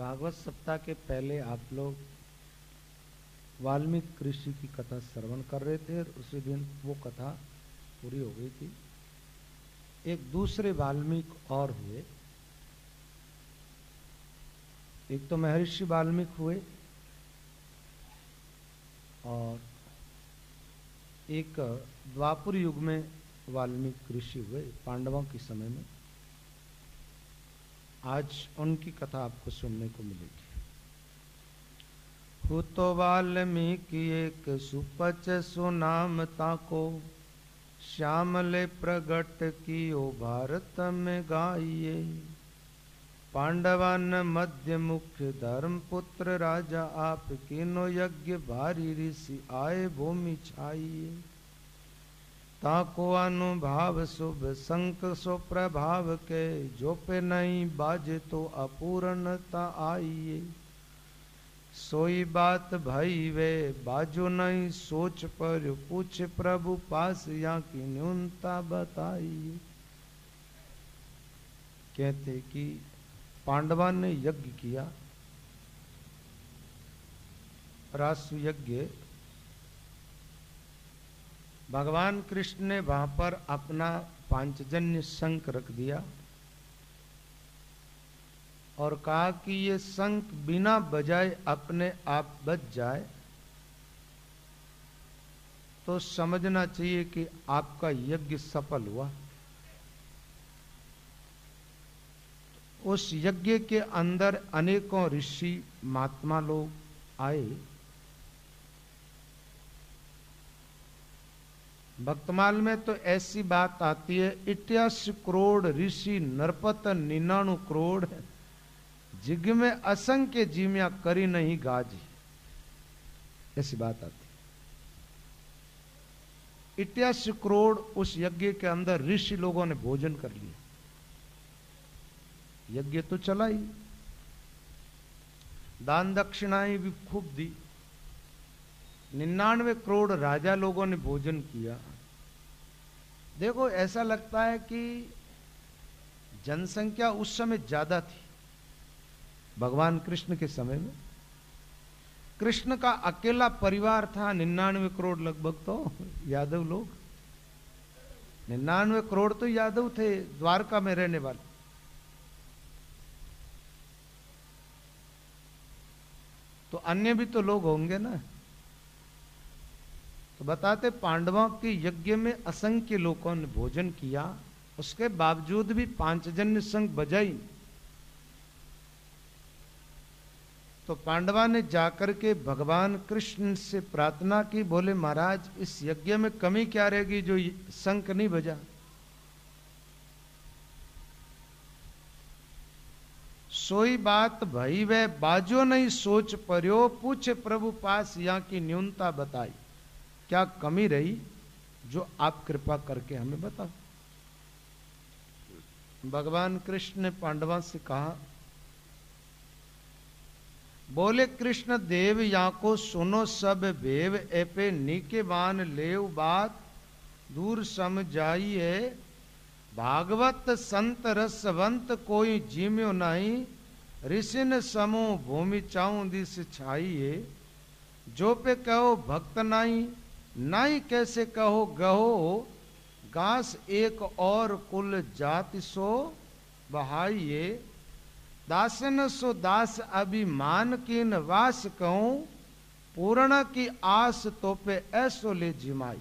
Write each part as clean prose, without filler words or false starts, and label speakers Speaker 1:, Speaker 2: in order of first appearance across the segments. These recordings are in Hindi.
Speaker 1: भागवत सप्ताह के पहले आप लोग वाल्मीकि ऋषि की कथा श्रवण कर रहे थे और उसी दिन वो कथा पूरी हो गई थी। एक दूसरे वाल्मीकि और हुए। एक तो महर्षि वाल्मीकि हुए और एक द्वापर युग में वाल्मीकि ऋषि हुए, पांडवों के समय में। आज उनकी कथा आपको सुनने को मिलेगी। हो तो वाल्मीकि एक सुपच सुनाम ताको, श्यामले प्रगट कियो भारत में गाइए। पांडवान मध्य मुख्य धर्म पुत्र राजा, आप किनो यज्ञ भारी ऋषि आए भूमि छाइए। ताको अनुभाव शुभ संक सो प्रभाव के, जो पे नहीं बाजे तो अपूर्णता आइए। सोई बात भई वे बाजो नहीं, सोच पर पूछ प्रभु पास, या की न्यूनता बताइए। कहते कि पांडवा ने यज्ञ किया, रासु यज्ञ। भगवान कृष्ण ने वहां पर अपना पांचजन्य शंख रख दिया और कहा कि ये शंख बिना बजाए अपने आप बज जाए तो समझना चाहिए कि आपका यज्ञ सफल हुआ। उस यज्ञ के अंदर अनेकों ऋषि महात्मा लोग आए। भक्तमाल में तो ऐसी बात आती है, 88 करोड़ ऋषि नरपत 99 करोड़, जिग में असंख्य जीमिया करी नहीं गाजी। ऐसी बात आती है। 88 करोड़ उस यज्ञ के अंदर ऋषि लोगों ने भोजन कर लिया। यज्ञ तो चला ही, दान दक्षिणाएं भी खूब दी। 99 करोड़ राजा लोगों ने भोजन किया। देखो, ऐसा लगता है कि जनसंख्या उस समय ज्यादा थी। भगवान कृष्ण के समय में कृष्ण का अकेला परिवार था 99 करोड़ लगभग। तो यादव लोग 99 करोड़ तो यादव थे, द्वारका में रहने वाले। तो अन्य भी तो लोग होंगे ना। तो बताते, पांडवों के यज्ञ में असंख्य लोगों ने भोजन किया, उसके बावजूद भी पांचजन्य शंख बजाई। तो पांडवा ने जाकर के भगवान कृष्ण से प्रार्थना की, बोले महाराज इस यज्ञ में कमी क्या रहेगी जो शंख नहीं बजा। सोई बात भई वे बाजो नहीं, सोच पर्यो पूछे प्रभु पास, या की न्यूनता बताई। क्या कमी रही जो आप कृपा करके हमें बताओ। भगवान कृष्ण ने पांडवा से कहा, बोले कृष्ण देव या को सुनो सब भेव, एपे नीके मान लेव बात दूर समझाइए। भागवत संत रसवंत कोई जीम्यो नहीं, ऋषिन समूह भूमि चाऊ दिस छाइए। जो पे कहो भक्त नहीं, नहीं कैसे कहो गहो, घास एक और कुल जाति सो बहाइए। दासन सो दास अभिमान की नवास कहूं, पूर्ण की आस तो पे ऐसो ले जिमाई।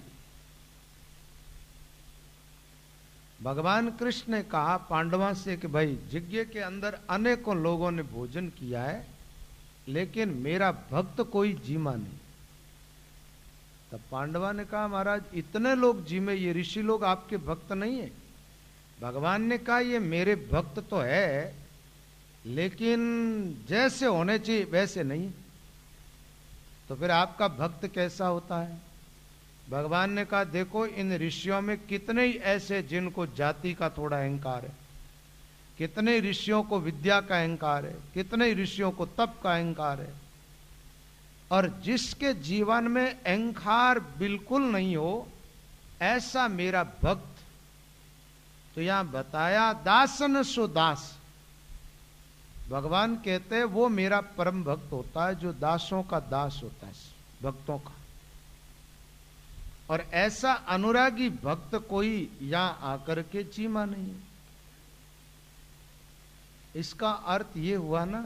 Speaker 1: भगवान कृष्ण ने कहा पांडवा से कि भाई यज्ञ के अंदर अनेकों लोगों ने भोजन किया है, लेकिन मेरा भक्त कोई जीमा नहीं। तब पांडवा ने कहा महाराज इतने लोग जीमे, ये ऋषि लोग आपके भक्त नहीं है। भगवान ने कहा ये मेरे भक्त तो है, लेकिन जैसे होने चाहिए वैसे नहीं। तो फिर आपका भक्त कैसा होता है। भगवान ने कहा देखो इन ऋषियों में कितने ही ऐसे जिनको जाति का थोड़ा अहंकार है, कितने ऋषियों को विद्या का अहंकार है, कितने ऋषियों को तप का अहंकार है। और जिसके जीवन में अहंकार बिल्कुल नहीं हो, ऐसा मेरा भक्त। तो यहां बताया दासन सो दास। भगवान कहते हैं वो मेरा परम भक्त होता है जो दासों का दास होता है, भक्तों का। और ऐसा अनुरागी भक्त कोई यहां आकर के चीमा नहीं है। इसका अर्थ ये हुआ ना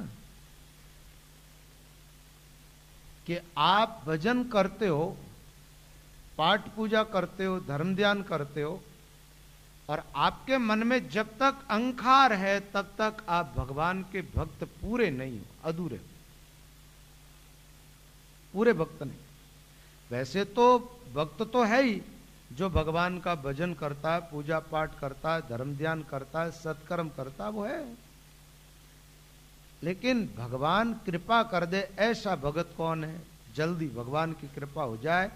Speaker 1: कि आप भजन करते हो, पाठ पूजा करते हो, धर्म ध्यान करते हो, और आपके मन में जब तक अहंकार है तब तक आप भगवान के भक्त पूरे नहीं हो, अधूरे, पूरे भक्त नहीं। वैसे तो भक्त तो है ही, जो भगवान का भजन करता है, पूजा पाठ करता है, धर्म ध्यान करता है, सत्कर्म करता है, वो है। लेकिन भगवान कृपा कर दे ऐसा भगत कौन है? जल्दी भगवान की कृपा हो जाए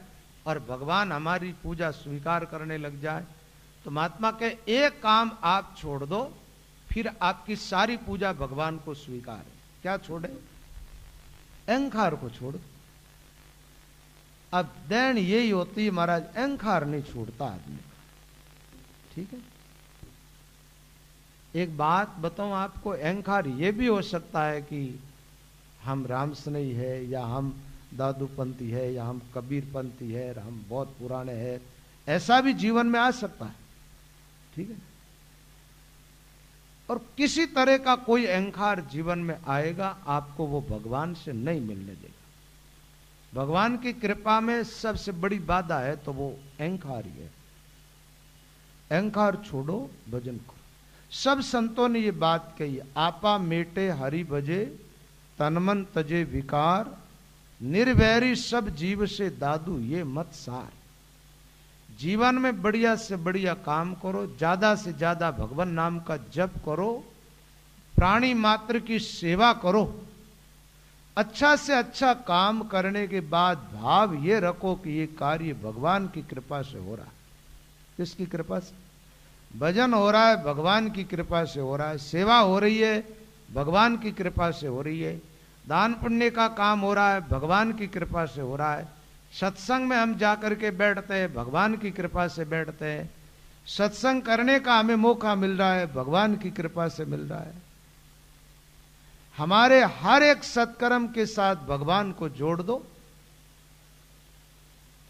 Speaker 1: और भगवान हमारी पूजा स्वीकार करने लग जाए तो महात्मा के एक काम आप छोड़ दो, फिर आपकी सारी पूजा भगवान को स्वीकार है। क्या छोड़े? अहंकार को छोड़ दो। अब देन यही होती है महाराज, अहंकार नहीं छोड़ता आदमी का। ठीक है, एक बात बताऊं आपको, अहंकार ये भी हो सकता है कि हम रामस्नेही है, या हम दादूपंथी है, या हम कबीरपंथी है, हम बहुत पुराने हैं, ऐसा भी जीवन में आ सकता है। ठीक है, और किसी तरह का कोई अहंकार जीवन में आएगा, आपको वो भगवान से नहीं मिलने देगा। भगवान की कृपा में सबसे बड़ी बाधा है तो वो अहंकार ही है। अहंकार छोड़ो, भजन करो। सब संतों ने ये बात कही, आपा मेटे हरि भजे, तनमन तजे विकार, निर्वैरी सब जीव से दादू ये मत सार। जीवन में बढ़िया से बढ़िया काम करो, ज्यादा से ज्यादा भगवान नाम का जप करो, प्राणी मात्र की सेवा करो। अच्छा से अच्छा काम करने के बाद भाव ये रखो कि ये कार्य भगवान की कृपा से हो रहा है। किसकी कृपा से? भजन हो रहा है, भगवान की कृपा से हो रहा है। सेवा हो रही है, भगवान की कृपा से हो रही है। दान पुण्य का काम हो रहा है, भगवान की कृपा से हो रहा है। सत्संग में हम जाकर के बैठते हैं, भगवान की कृपा से बैठते हैं। सत्संग करने का हमें मौका मिल रहा है, भगवान की कृपा से मिल रहा है। हमारे हर एक सत्कर्म के साथ भगवान को जोड़ दो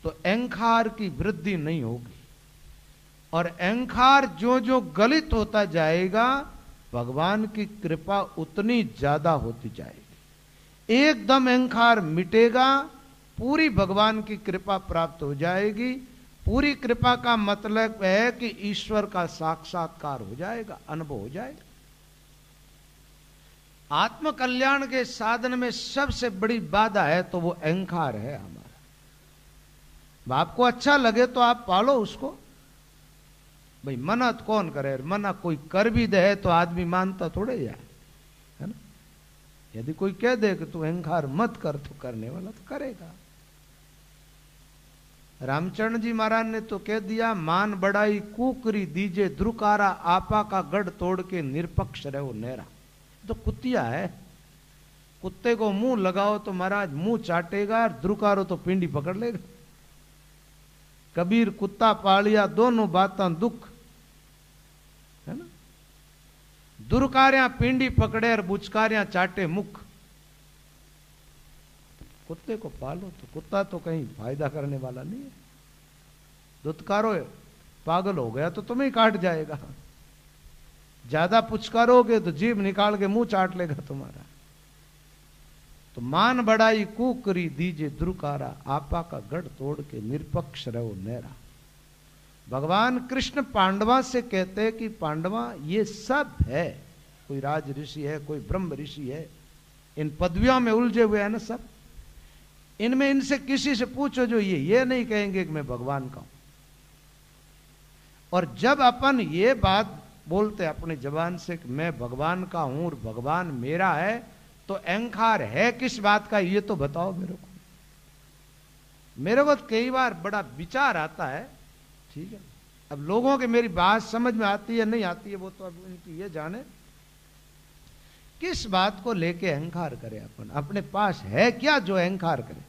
Speaker 1: तो अहंकार की वृद्धि नहीं होगी, और अहंकार जो जो गलित होता जाएगा भगवान की कृपा उतनी ज्यादा होती जाएगी। एकदम अहंकार मिटेगा, पूरी भगवान की कृपा प्राप्त हो जाएगी। पूरी कृपा का मतलब है कि ईश्वर का साक्षात्कार हो जाएगा, अनुभव हो जाएगा। आत्म कल्याण के साधन में सबसे बड़ी बाधा है तो वो अहंकार है हमारा। आपको अच्छा लगे तो आप पालो उसको। भाई मना तो कौन करे, मना कोई कर भी दे तो आदमी मानता थोड़े जाए, है ना। यदि कोई कह दे कि तू अहंकार मत कर, तो करने वाला तो करेगा। रामचरण जी महाराज ने तो कह दिया, मान बढ़ाई कुकरी दीजे द्रुकारा, आपा का गढ़ तोड़ के निरपक्ष रहो नेरा। तो कुतिया है, कुत्ते को मुंह लगाओ तो महाराज मुंह चाटेगा, और द्रुकारो तो पिंडी पकड़ लेगा। कबीर कुत्ता पालिया दोनों बातां दुख, है ना। दुरकार्या पिंडी पकड़े और बुचकार्या चाटे मुख। कुत्ते को पालो तो कुत्ता तो कहीं फायदा करने वाला नहीं है। दुत्कारो पागल हो गया तो तुम्हें काट जाएगा, ज्यादा पुचकारोगे तो जीभ निकाल के मुंह चाट लेगा तुम्हारा। तो मान बढ़ाई कुकरी दीजे द्रुकारा, आपा का गढ़ तोड़ के निरपक्ष रहो नेरा। भगवान कृष्ण पांडवा से कहते हैं कि पांडवा ये सब है, कोई राज ऋषि है, कोई ब्रह्म ऋषि है, इन पदवियों में उलझे हुए हैं ना सब। इनमें इनसे किसी से पूछो जो ये नहीं कहेंगे कि मैं भगवान का हूं। और जब अपन ये बात बोलते अपने जबान से कि मैं भगवान का हूं और भगवान मेरा है, तो अहंकार है किस बात का, ये तो बताओ मेरे को। मेरे को कई बार बड़ा विचार आता है, ठीक है। अब लोगों के मेरी बात समझ में आती है नहीं आती है वो तो अब उनकी ये जाने। किस बात को लेके अहंकार करे अपन, अपने पास है क्या जो अहंकार करे।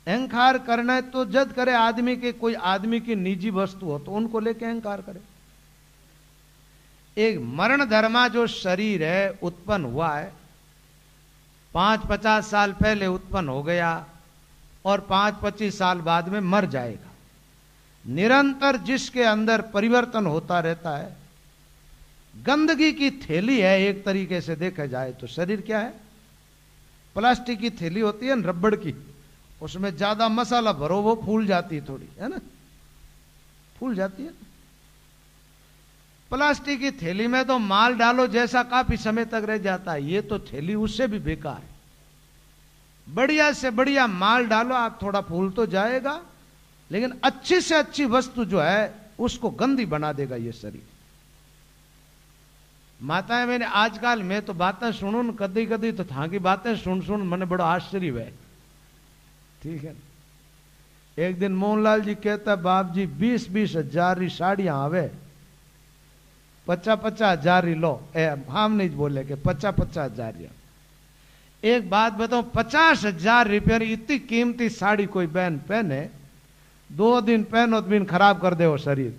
Speaker 1: अहंकार करना है तो जद करे आदमी के, कोई आदमी की निजी वस्तु हो तो उनको लेके अहंकार करे। एक मरण धर्मा जो शरीर है उत्पन्न हुआ है, 5-50 साल पहले उत्पन्न हो गया और 5-25 साल बाद में मर जाएगा। निरंतर जिसके अंदर परिवर्तन होता रहता है। गंदगी की थैली है, एक तरीके से देखा जाए तो शरीर क्या है? प्लास्टिक की थैली होती है ना, रबड़ की, उसमें ज्यादा मसाला भरो वो फूल जाती है थोड़ी, है ना, फूल जाती है। प्लास्टिक की थैली में तो माल डालो जैसा काफी समय तक रह जाता है, ये तो थैली उससे भी बेकार है। बढ़िया से बढ़िया माल डालो आप, थोड़ा फूल तो जाएगा, लेकिन अच्छी से अच्छी वस्तु जो है उसको गंदी बना देगा ये शरीर। माताएं मैंने आजकल मैं तो बातें सुनू न कदी कदी तो था की बातें सुन सुन मैंने बड़ा आश्चर्य हुआ। ठीक है, एक दिन मोहनलाल जी कहता बाप जी 20-20 हजार री साड़ियां आवे, 50-50 हजार लो। हम नहीं बोले कि 50-50 हजार। एक बात बताओ, 50 हजार रुपये इतनी कीमती साड़ी कोई बहन पहने, 2 दिन पहनो तो दिन खराब कर दे वो शरीर।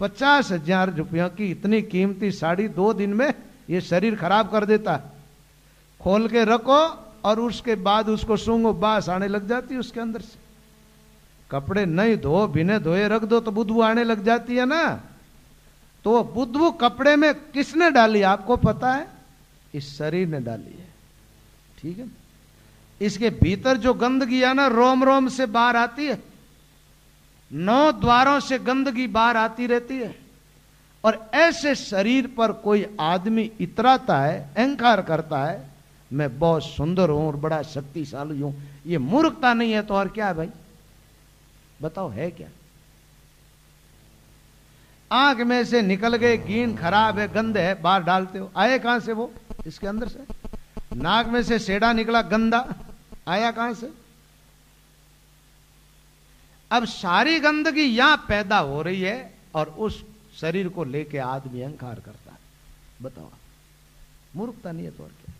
Speaker 1: 50 हजार रुपयों की इतनी कीमती साड़ी 2 दिन में ये शरीर खराब कर देता है। खोल के रखो और उसके बाद उसको सूंघो, बास आने लग जाती है उसके अंदर से। कपड़े नहीं धो, बिना धोए रख दो तो बुदबू आने लग जाती है ना। तो बुदबू कपड़े में किसने डाली आपको पता है? इस शरीर ने डाली है। ठीक है, इसके भीतर जो गंदगी है ना, रोम रोम से बाहर आती है, 9 द्वारों से गंदगी बाहर आती रहती है। और ऐसे शरीर पर कोई आदमी इतराता है, अहंकार करता है, मैं बहुत सुंदर हूं और बड़ा शक्तिशाली हूं। ये मूर्खता नहीं है तो और क्या है भाई? बताओ है क्या? आंख में से निकल गए, गीन खराब है, गंद है, बाहर डालते हो, आए कहां से वो? इसके अंदर से। नाक में से सेड़ा निकला गंदा, आया कहां से? अब सारी गंदगी यहां पैदा हो रही है और उस शरीर को लेके आदमी अहंकार करता है। बताओ, मूर्खता नहीं है तो और क्या?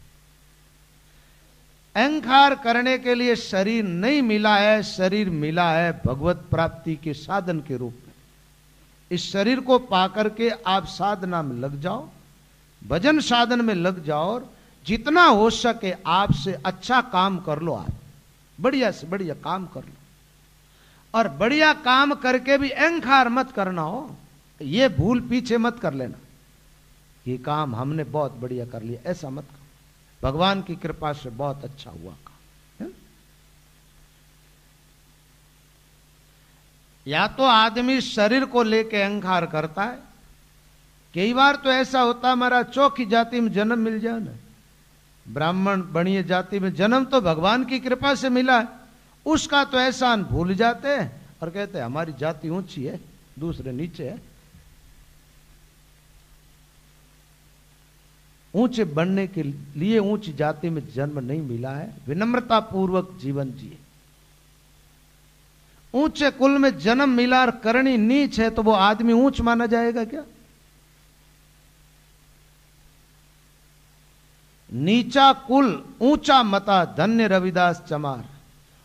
Speaker 1: अहंकार करने के लिए शरीर नहीं मिला है, शरीर मिला है भगवत प्राप्ति के साधन के रूप में। इस शरीर को पाकर के आप साधना में लग जाओ, भजन साधन में लग जाओ और जितना हो सके आपसे अच्छा काम कर लो। आप बढ़िया से बढ़िया काम कर लो और बढ़िया काम करके भी अहंकार मत करना हो। ये भूल पीछे मत कर लेना, ये काम हमने बहुत बढ़िया कर लिया, ऐसा मत करो। भगवान की कृपा से बहुत अच्छा हुआ काम है। या तो आदमी शरीर को लेके अहंकार करता है। कई बार तो ऐसा होता है हमारा चौकी जाति में जन्म मिल जाए ना, ब्राह्मण बणीय जाति में जन्म तो भगवान की कृपा से मिला है, उसका तो एहसान भूल जाते हैं और कहते हैं हमारी जाति ऊंची है, दूसरे नीचे है। ऊंचे बनने के लिए ऊंची जाति में जन्म नहीं मिला है, विनम्रता पूर्वक जीवन जिए। ऊंचे कुल में जन्म मिला और करनी नीच है तो वो आदमी ऊंच माना जाएगा क्या? नीचा कुल ऊंचा मता धन्य रविदास चमार।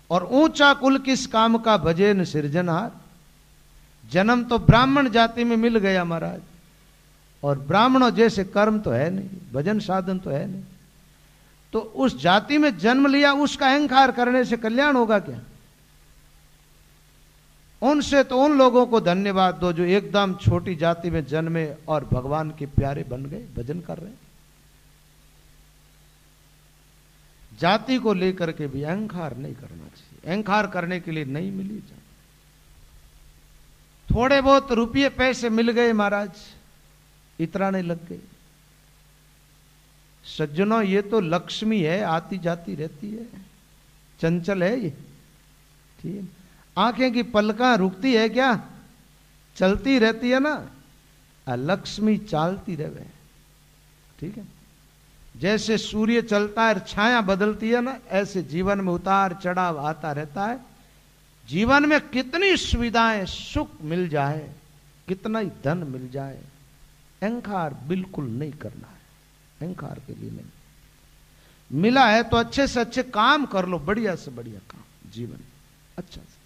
Speaker 1: और ऊंचा कुल किस काम का भजे न सिरजनहार। जन्म तो ब्राह्मण जाति में मिल गया महाराज, और ब्राह्मणों जैसे कर्म तो है नहीं, भजन साधन तो है नहीं, तो उस जाति में जन्म लिया, उसका अहंकार करने से कल्याण होगा क्या? उनसे तो उन लोगों को धन्यवाद दो जो एकदम छोटी जाति में जन्मे और भगवान के प्यारे बन गए, भजन कर रहे हैं। जाति को लेकर के भी अहंकार नहीं करना चाहिए, अहंकार करने के लिए नहीं मिली जाति। थोड़े बहुत रुपये पैसे मिल गए महाराज, इतराने लग गए। सज्जनों, ये तो लक्ष्मी है, आती जाती रहती है, चंचल है ये। ठीक है, आंखें की पलकां रुकती है क्या? चलती रहती है ना। लक्ष्मी चालती रहे। ठीक है, जैसे सूर्य चलता है छाया बदलती है ना, ऐसे जीवन में उतार चढ़ाव आता रहता है। जीवन में कितनी सुविधाएं, सुख मिल जाए, कितना ही धन मिल जाए, अहंकार बिल्कुल नहीं करना है। अहंकार के लिए नहीं। मिला है तो अच्छे से अच्छे काम कर लो, बढ़िया से बढ़िया काम जीवन अच्छा से।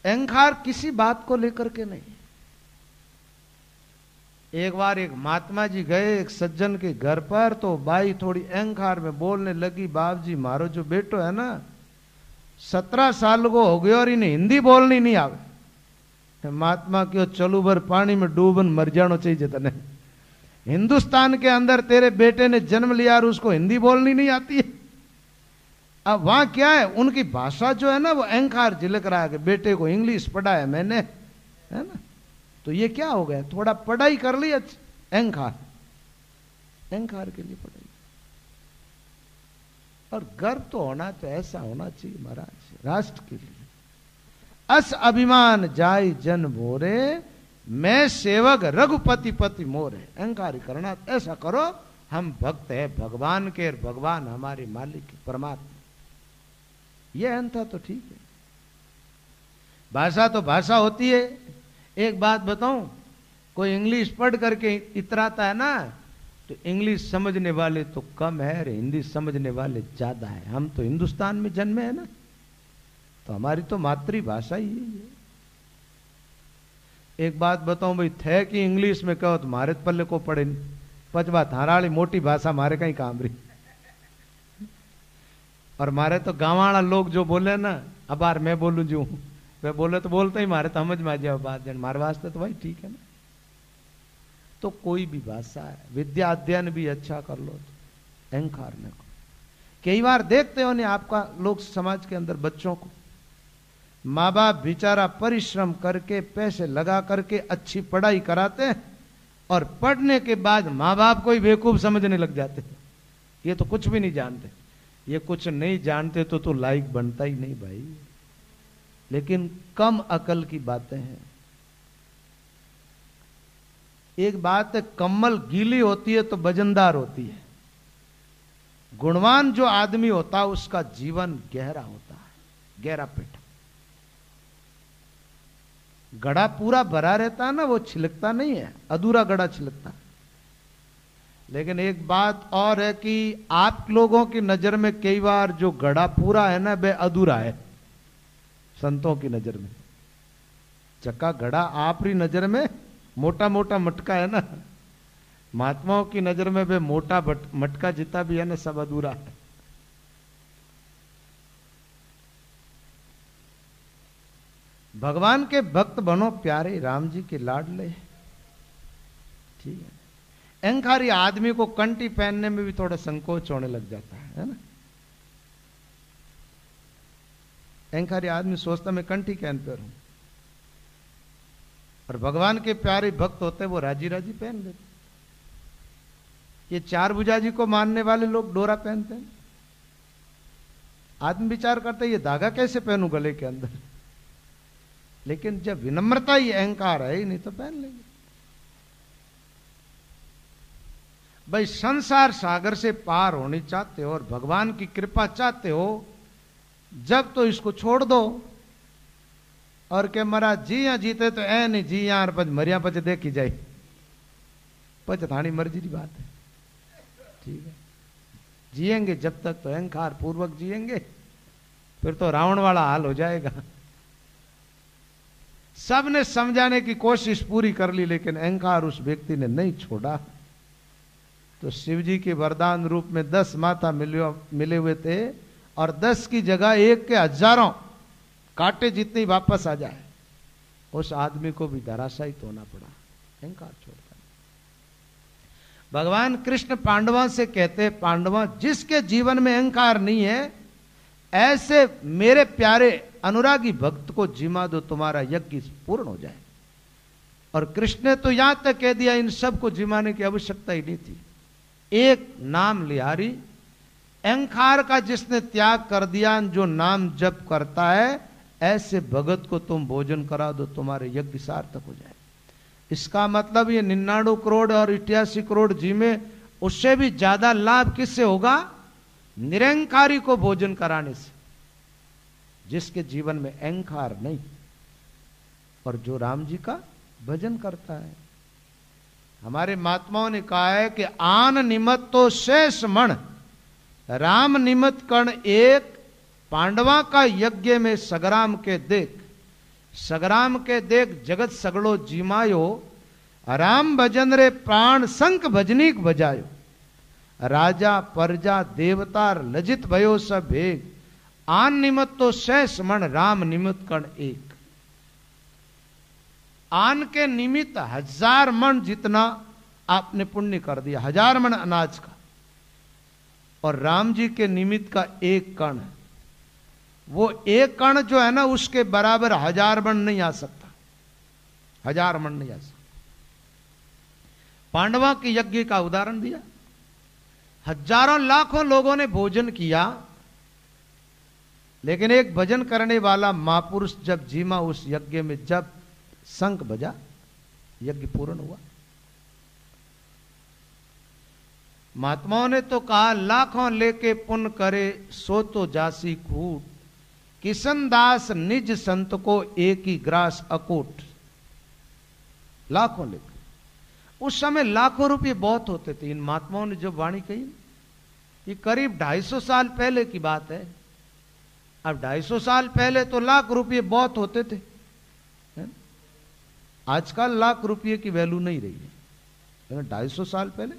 Speaker 1: अहंकार किसी बात को लेकर के नहीं। एक बार एक महात्मा जी गए एक सज्जन के घर पर, तो बाई थोड़ी अहंकार में बोलने लगी, बाप जी मारो जो बेटो है ना 17 साल को हो गया और इन्हें हिंदी बोलनी नहीं आवे। महात्मा क्यों चलू भर पानी में डूबन मर जानो चाहिए तने। हिंदुस्तान के अंदर तेरे बेटे ने जन्म लिया और उसको हिंदी बोलनी नहीं आती है। अब वहां क्या है, उनकी भाषा जो है ना वो अहंकार झिलक रहा है कि बेटे को इंग्लिश पढ़ाया मैंने, है ना। तो ये क्या हो गया, थोड़ा पढ़ाई कर ली, अहंकार, अहंकार के लिए पढ़ाई। और गर्व तो होना तो ऐसा होना चाहिए महाराज, राष्ट्र के लिए। अस अभिमान जाय जन मोरे, मैं सेवक रघुपति पति मोरे। अहंकार करना ऐसा करो हम भक्त है भगवान के, और भगवान हमारे मालिक परमात्मा। ये अहंता तो ठीक है। भाषा तो भाषा होती है। एक बात बताऊं, कोई इंग्लिश पढ़ करके इतराता है ना, तो इंग्लिश समझने वाले तो कम है, हिंदी समझने वाले ज्यादा है। हम तो हिंदुस्तान में जन्मे हैं ना, तो हमारी तो मातृभाषा ही है। एक बात बताऊं भाई, थे कि इंग्लिश में कहो तो मारे पल्ले को पड़े, पचवा थाराली मोटी भाषा मारे कहीं काम रही। और मारे तो गाँव वाला लोग जो बोले ना, अब यार मैं बोलू जो वे बोले तो बोलते ही मारे तो समझ में आ जाए बात, जन मारे वास्ते तो भाई ठीक है ना। तो कोई भी भाषा है, विद्या अध्ययन भी अच्छा कर लो, तो अहंकार न करो। कई बार देखते हो नहीं आपका लोग समाज के अंदर बच्चों को, माँ बाप बेचारा परिश्रम करके पैसे लगा करके अच्छी पढ़ाई कराते हैं, और पढ़ने के बाद माँ बाप को ही बेवकूफ समझने लग जाते हैं। ये तो कुछ भी नहीं जानते, ये कुछ नहीं जानते तो लायक बनता ही नहीं भाई। लेकिन कम अकल की बातें हैं। एक बात है, कम्मल गीली होती है तो वजनदार होती है। गुणवान जो आदमी होता है उसका जीवन गहरा होता है, गहरा पेट। गड़ा पूरा भरा रहता है ना, वो छिलकता नहीं है, अधूरा गड़ा छिलकता। लेकिन एक बात और है कि आप लोगों की नजर में कई बार जो गड़ा पूरा है ना वह अधूरा है। संतों की नजर में चक्का गड़ा, आपरी नजर में मोटा मोटा मटका है ना, महात्माओं की नजर में वह मोटा मटका जितना भी है ना सब अधूरा है। भगवान के भक्त बनो प्यारे, राम जी के लाडले, ठीक है। अहंकारी आदमी को कंठी पहनने में भी थोड़ा संकोच होने लग जाता है ना। अहंकारी आदमी सोचता मैं कंठी कैन पहनूं, और भगवान के प्यारे भक्त होते वो राजी राजी पहन लेते। ये चार भुजा जी को मानने वाले लोग डोरा पहनते हैं। आदमी विचार करते ये धागा कैसे पहनूं गले के अंदर, लेकिन जब विनम्रता ही अहंकार है ही नहीं तो पहन लेंगे। भाई संसार सागर से पार होनी चाहते हो और भगवान की कृपा चाहते हो, जब तो इसको छोड़ दो। और के महाराज जिया जीते तो ऐ नहीं जी यार पच मरिया पच देखी जाए, पच थानी मर्जी की बात है, ठीक है। जिएंगे जब तक तो अहंकार पूर्वक जिएंगे, फिर तो रावण वाला हाल हो जाएगा। सबने समझाने की कोशिश पूरी कर ली, लेकिन अहंकार उस व्यक्ति ने नहीं छोड़ा। तो शिव जी के वरदान रूप में 10 माता मिले हुए थे, और 10 की जगह 1 के हजारों कांटे जितनी वापस आ जाए, उस आदमी को भी धराशायित होना पड़ा, अहंकार छोड़कर। भगवान कृष्ण पांडवों से कहते, पांडवों जिसके जीवन में अहंकार नहीं है, ऐसे मेरे प्यारे अनुरागी भक्त को जिमा दो, तुम्हारा यज्ञ पूर्ण हो जाए। और कृष्ण ने तो यहां तक कह दिया इन सब को जिमाने की आवश्यकता ही नहीं थी। एक नाम लिहारी, अहंकार का जिसने त्याग कर दिया, जो नाम जप करता है, ऐसे भगत को तुम भोजन करा दो, तुम्हारे यज्ञ सार्थक हो जाए। इसका मतलब ये 99 करोड़ और 88 करोड़ जी में उससे भी ज्यादा लाभ किससे होगा? निरंकारी को भोजन कराने से, जिसके जीवन में अहंकार नहीं और जो राम जी का भजन करता है। हमारे महात्माओं ने कहा है कि आन निमत तो शेष मण, राम निमित्त कर्ण एक, पांडवा का यज्ञ में सग्राम के देख, सगराम के देख जगत सगड़ो जीमायो, राम भजन रे प्राण संक भजनीक बजायो। राजा परजा देवतार लजित भयो सब भेग, आन निमित्त तो शेष मन राम निमित्त कण एक। आन के निमित्त 1000 मन जितना आपने पुण्य कर दिया, 1000 मन अनाज का, और राम जी के निमित्त का एक कण, वो एक कण जो है ना उसके बराबर 1000 मन नहीं आ सकता, 1000 मन नहीं आ सकता। पांडवों के यज्ञ का उदाहरण दिया, हजारों लाखों लोगों ने भोजन किया, लेकिन एक भजन करने वाला महापुरुष जब जीमा उस यज्ञ में, जब शंख बजा, यज्ञ पूर्ण हुआ। महात्माओं ने तो कहा, लाखों लेके पुण्य करे सो तो जासी कूट, किशन दास निज संत को एक ही ग्रास अकूट। लाखों लेकर, उस समय लाखों रुपए बहुत होते थे। इन महात्माओं ने जो वाणी कही, ये करीब 250 साल पहले की बात है। अब 250 साल पहले तो लाख रुपए बहुत होते थे, आजकल लाख रुपए की वैल्यू नहीं रही है, 250 साल पहले।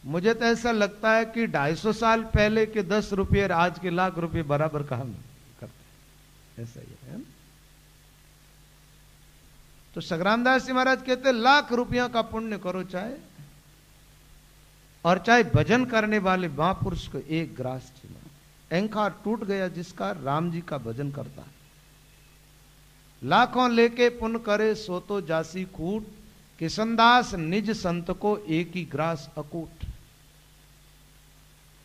Speaker 1: मुझे तो ऐसा लगता है कि 250 साल पहले के 10 रुपये और आज के लाख रुपए बराबर काम करते, ऐसा ही है। तो सग्रामदास जी महाराज कहते लाख रुपयों का पुण्य करो चाहे, और चाहे भजन करने वाले महापुरुष को एक ग्रास छिना। अहंकार टूट गया जिसका राम जी का भजन करता है। लाखों लेके पुण्य करे सो तो जासी कूट, किशनदास निज संत को एक ही ग्रास अकूट।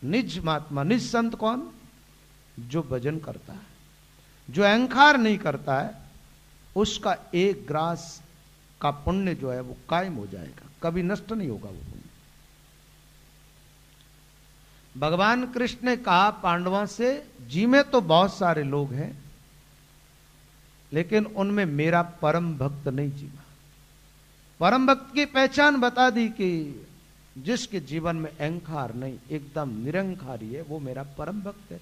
Speaker 1: निज महात्मा, निज संत कौन? जो भजन करता है, जो अहंकार नहीं करता है, उसका एक ग्रास का पुण्य जो है वो कायम हो जाएगा, कभी नष्ट नहीं होगा वो पुण्य। भगवान कृष्ण ने कहा पांडवों से, जी में तो बहुत सारे लोग हैं, लेकिन उनमें मेरा परम भक्त नहीं जीवा। परम भक्त की पहचान बता दी कि जिसके जीवन में अहंकार नहीं, एकदम निरंकारी है, वो मेरा परम भक्त है।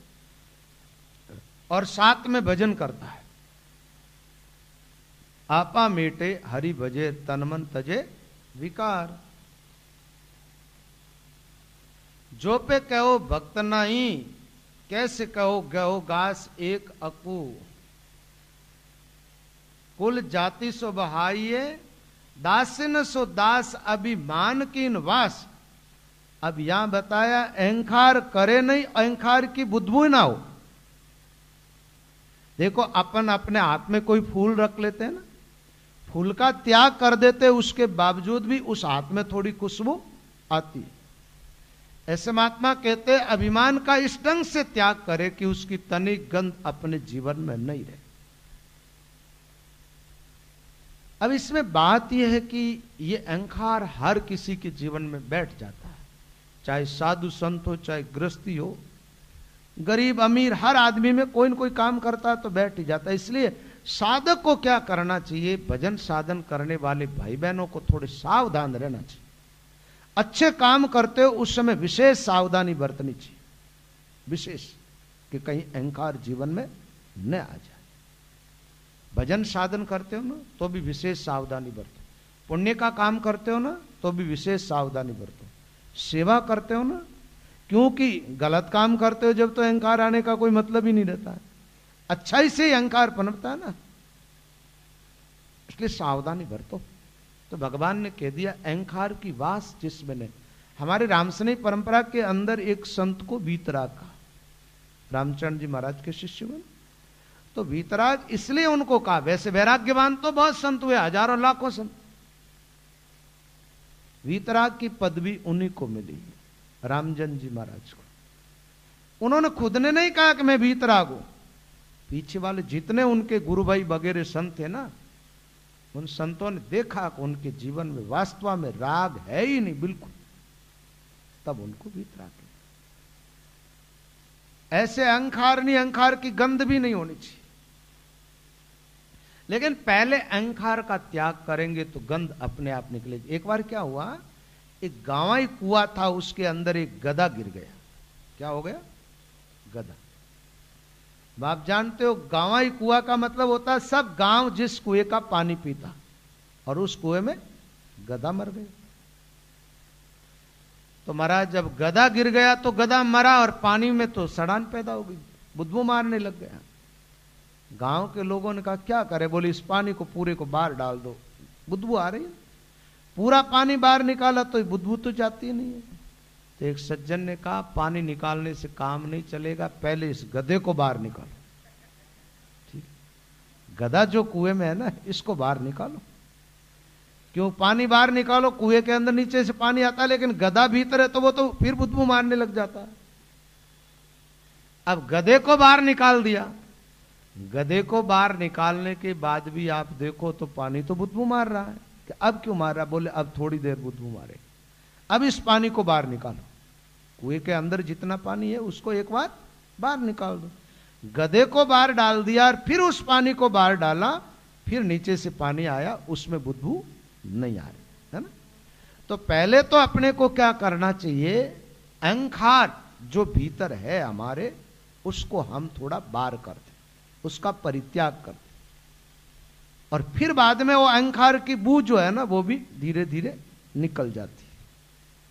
Speaker 1: और साथ में भजन करता है। आपा मेटे हरि भजे तन मन तजे विकार, जो पे कहो भक्त नहीं, कैसे कहो गहो गास एक अकू। कुल जाति सो बहाइये, दासिन सो दास अभिमान कीन वास। अब यहां बताया अहंकार करे नहीं, अहंकार की बुद्धबू ना हो। देखो अपन अपने हाथ में कोई फूल रख लेते हैं ना, फूल का त्याग कर देते, उसके बावजूद भी उस हाथ में थोड़ी खुशबू आती है। ऐसे महात्मा कहते अभिमान का इस ढंग से त्याग करे कि उसकी तनिक गंध अपने जीवन में नहीं रहे। अब इसमें बात यह है कि यह अहंकार हर किसी के जीवन में बैठ जाता है, चाहे साधु संत हो, चाहे गृहस्थी हो, गरीब अमीर, हर आदमी में कोई न कोई काम करता है तो बैठ ही जाता है। इसलिए साधक को क्या करना चाहिए? भजन साधन करने वाले भाई बहनों को थोड़े सावधान रहना चाहिए। अच्छे काम करते हो उस समय विशेष सावधानी बरतनी चाहिए, विशेष, कि कहीं अहंकार जीवन में न आ जाए। भजन साधन करते हो ना तो भी विशेष सावधानी बरतो, पुण्य का काम करते हो ना तो भी विशेष सावधानी बरतो, सेवा करते हो ना, क्योंकि गलत काम करते हो जब तो अहंकार आने का कोई मतलब ही नहीं रहता है, अच्छाई से ही अहंकार पनपता है ना, इसलिए सावधानी बरतो। तो भगवान ने कह दिया अहंकार की वास जिसमें नहीं। हमारे रामसनी परंपरा के अंदर एक संत को वीतराग कहा, रामचंद्र जी महाराज के शिष्य बन, तो वीतराग इसलिए उनको कहा, वैसे वैराग्यवान तो बहुत संत हुए, हजारों लाखों संत, वीतराग की पदवी उन्हीं को मिली, रामचंद्र जी महाराज को। उन्होंने खुद ने नहीं कहा कि मैं वीतराग हूं, पीछे वाले जितने उनके गुरु भाई वगैरह संत है ना, उन संतों ने देखा कि उनके जीवन में वास्तव में राग है ही नहीं बिल्कुल, तब उनको वीतराग। ऐसे अहंकार नहीं, अहंकार की गंध भी नहीं होनी चाहिए, लेकिन पहले अहंकार का त्याग करेंगे तो गंध अपने आप निकलेगी। एक बार क्या हुआ, एक गांवाई कुआं था, उसके अंदर एक गधा गिर गया। क्या हो गया? गधा। आप जानते हो गांवाई कुआं का मतलब होता है सब गांव जिस कुएं का पानी पीता, और उस कुएं में गधा मर गया। तो महाराज जब गधा गिर गया तो गधा मरा और पानी में तो सड़ान पैदा हो गई, बुदबू मारने लग गया। गांव के लोगों ने कहा क्या करे, बोले इस पानी को पूरे को बाहर डाल दो, बुदबू आ रही है। पूरा पानी बाहर निकाला तो बुदबू तो जाती नहीं है। तो एक सज्जन ने कहा पानी निकालने से काम नहीं चलेगा, पहले इस गधे को बाहर निकालो। ठीक, गधा जो कुएं में है ना, इसको बाहर निकालो। क्यों पानी बाहर निकालो, कुएं के अंदर नीचे से पानी आता है, लेकिन गधा भीतर है तो वो तो फिर बुदबू मारने लग जाता है। अब गधे को बाहर निकाल दिया। गधे को बाहर निकालने के बाद भी आप देखो तो पानी तो बुदबू मार रहा है। कि अब क्यों मार रहा? बोले अब थोड़ी देर बुदबू मारे, अब इस पानी को बाहर निकालो। कुएं के अंदर जितना पानी है उसको एक बार बाहर निकाल दो। गधे को बाहर डाल दिया और फिर उस पानी को बाहर डाला, फिर नीचे से पानी आया, उसमें बुदबू नहीं आ रही है ना। तो पहले तो अपने को क्या करना चाहिए, अहंकार जो भीतर है हमारे, उसको हम थोड़ा बाहर कर दें, उसका परित्याग कर दें, और फिर बाद में वो अहंकार की बू जो है ना वो भी धीरे धीरे निकल जाती है।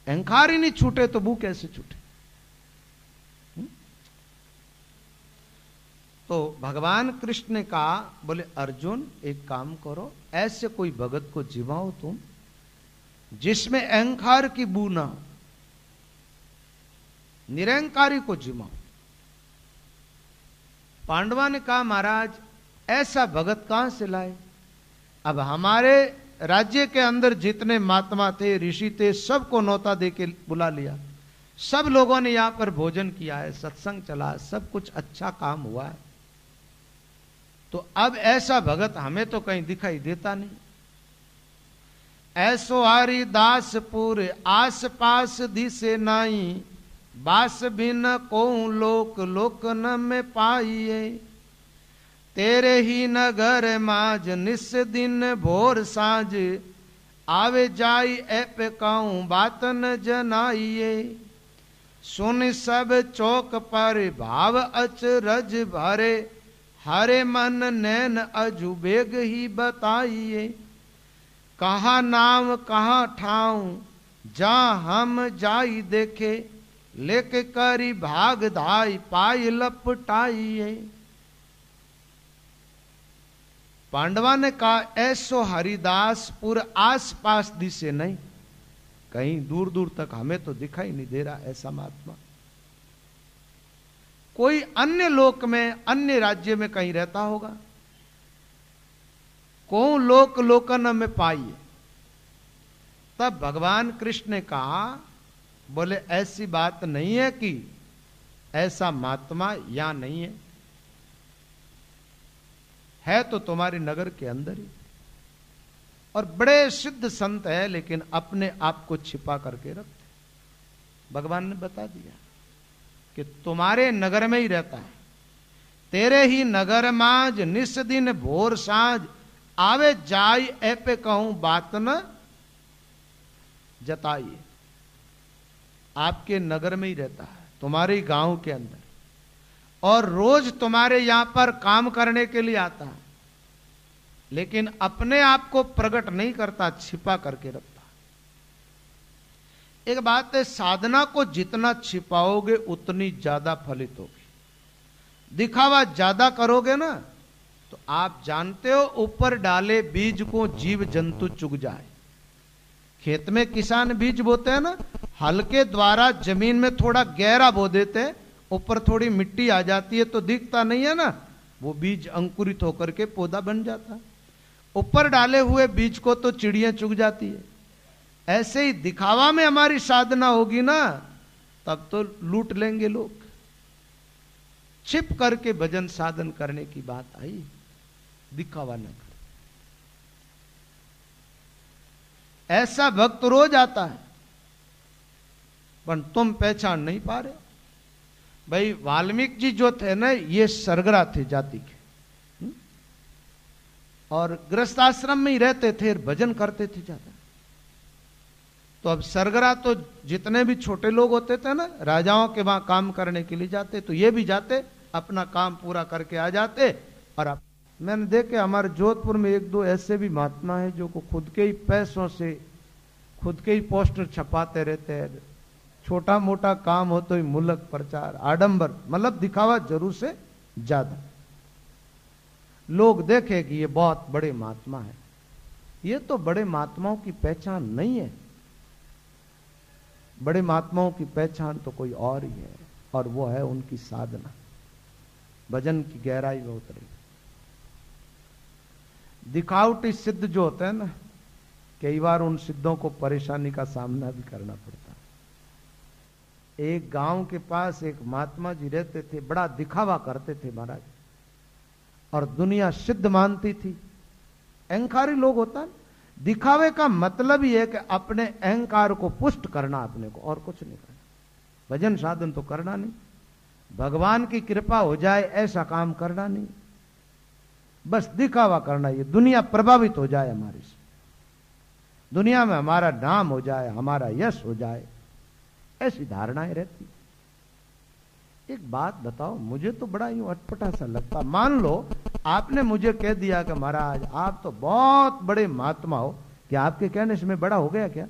Speaker 1: अहंकार ही नहीं छूटे तो बू कैसे छूटे? तो भगवान कृष्ण ने कहा, बोले अर्जुन एक काम करो, ऐसे कोई भगत को जिवाओ तुम जिसमें अहंकार की बू ना हो, निरंकारी को जिमाओ। पांडवा ने कहा महाराज ऐसा भगत कहां से लाए? अब हमारे राज्य के अंदर जितने महात्मा थे, ऋषि थे, सबको न्योता दे के बुला लिया, सब लोगों ने यहां पर भोजन किया है, सत्संग चला, सब कुछ अच्छा काम हुआ है। तो अब ऐसा भगत हमें तो कहीं दिखाई देता नहीं। ऐसो हरिदासपुर आस पास दिसे नाई, बास बिन को लोक लोक न में पाइए। तेरे ही नगर माज निस दिन भोर साँझ, आवे जाई ऐप काऊं बात न जनाइए। सुन सब चौक पर भाव अचरज भरे, हरे मन नैन अजुबेग ही बताइए। कहा नाम कहा ठाऊं जहां हम जाई देखे, लेके करी भाग धाई पाई लपटाइए। पांडवा ने कहा ऐसो हरिदासपुर आस पास दिसे नहीं, कहीं दूर दूर तक हमें तो दिखाई नहीं दे रहा ऐसा महात्मा। कोई अन्य लोक में, अन्य राज्य में कहीं रहता होगा। कौन लोक लोकन में पाइए। तब भगवान कृष्ण ने कहा, बोले ऐसी बात नहीं है कि ऐसा महात्मा यहां नहीं है तो तुम्हारे नगर के अंदर ही, और बड़े सिद्ध संत है, लेकिन अपने आप को छिपा करके रखते। भगवान ने बता दिया कि तुम्हारे नगर में ही रहता है। तेरे ही नगर माज निस दिन भोर साँझ, आवे जाय ऐपे कहूं बात न जताइए। आपके नगर में ही रहता है, तुम्हारे गांव के अंदर, और रोज तुम्हारे यहां पर काम करने के लिए आता है, लेकिन अपने आप को प्रकट नहीं करता, छिपा करके रखता। एक बात है, साधना को जितना छिपाओगे उतनी ज्यादा फलित होगी। दिखावा ज्यादा करोगे ना तो आप जानते हो ऊपर डाले बीज को जीव जंतु चुग जाए। खेत में किसान बीज बोते हैं ना, हल्के द्वारा जमीन में थोड़ा गहरा बो देते हैं, ऊपर थोड़ी मिट्टी आ जाती है तो दिखता नहीं है ना, वो बीज अंकुरित होकर के पौधा बन जाता है। ऊपर डाले हुए बीज को तो चिड़ियां चुग जाती है। ऐसे ही दिखावा में हमारी साधना होगी ना, तब तो लूट लेंगे लोग। छिप करके भजन साधन करने की बात आई, दिखावा न कर। ऐसा भक्त रोज आता है, पर तुम पहचान नहीं पा रहे। भाई वाल्मीकि जी जो थे ना, ये सरगरा थे जाति के, और गृहस्थ आश्रम में ही रहते थे, भजन करते थे ज्यादा। तो अब सरगरा तो जितने भी छोटे लोग होते थे ना, राजाओं के वहां काम करने के लिए जाते, तो ये भी जाते अपना काम पूरा करके आ जाते। और मैंने देखे हमारे जोधपुर में एक दो ऐसे भी महात्मा हैं जो को खुद के ही पैसों से खुद के ही पोस्टर छपाते रहते हैं। छोटा मोटा काम हो तो ही मुल्क प्रचार आडंबर, मतलब दिखावा जरूर से ज्यादा। लोग देखे कि ये बहुत बड़े महात्मा है। ये तो बड़े महात्माओं की पहचान नहीं है। बड़े महात्माओं की पहचान तो कोई और ही है, और वो है उनकी साधना, भजन की गहराई में उतरी। दिखावटी सिद्ध जो होते हैं ना, कई बार उन सिद्धों को परेशानी का सामना भी करना पड़ता है। एक गांव के पास एक महात्मा जी रहते थे, बड़ा दिखावा करते थे महाराज, और दुनिया सिद्ध मानती थी। अहंकारी लोग होता है, दिखावे का मतलब ही है कि अपने अहंकार को पुष्ट करना अपने को, और कुछ नहीं करना। भजन साधन तो करना नहीं, भगवान की कृपा हो जाए ऐसा काम करना नहीं, बस दिखावा करना। ये दुनिया प्रभावित हो जाए हमारे से, दुनिया में हमारा नाम हो जाए, हमारा यश हो जाए, ऐसी धारणाएं रहती। एक बात बताओ, मुझे तो बड़ा यूं अटपटा सा लगता। मान लो आपने मुझे कह दिया कि महाराज आप तो बहुत बड़े महात्मा हो, कि आपके कहने से मैं बड़ा हो गया क्या?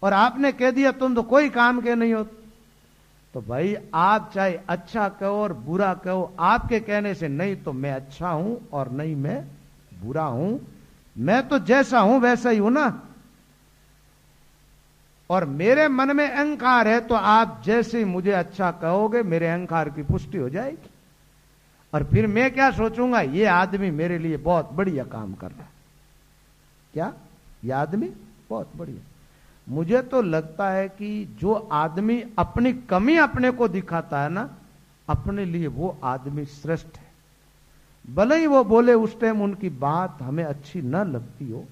Speaker 1: और आपने कह दिया तुम तो कोई काम के नहीं हो। तो भाई आप चाहे अच्छा कहो और बुरा कहो, आपके कहने से नहीं तो मैं अच्छा हूं और नहीं मैं बुरा हूं। मैं तो जैसा हूं वैसा ही हूं ना। और मेरे मन में अहंकार है तो आप जैसे मुझे अच्छा कहोगे मेरे अहंकार की पुष्टि हो जाएगी, और फिर मैं क्या सोचूंगा, ये आदमी मेरे लिए बहुत बढ़िया काम कर रहा है। क्या ये आदमी बहुत बढ़िया? मुझे तो लगता है कि जो आदमी अपनी कमी अपने को दिखाता है ना, अपने लिए वो आदमी श्रेष्ठ है। भले ही वो बोले उस टाइम उनकी बात हमें अच्छी न लगती हो,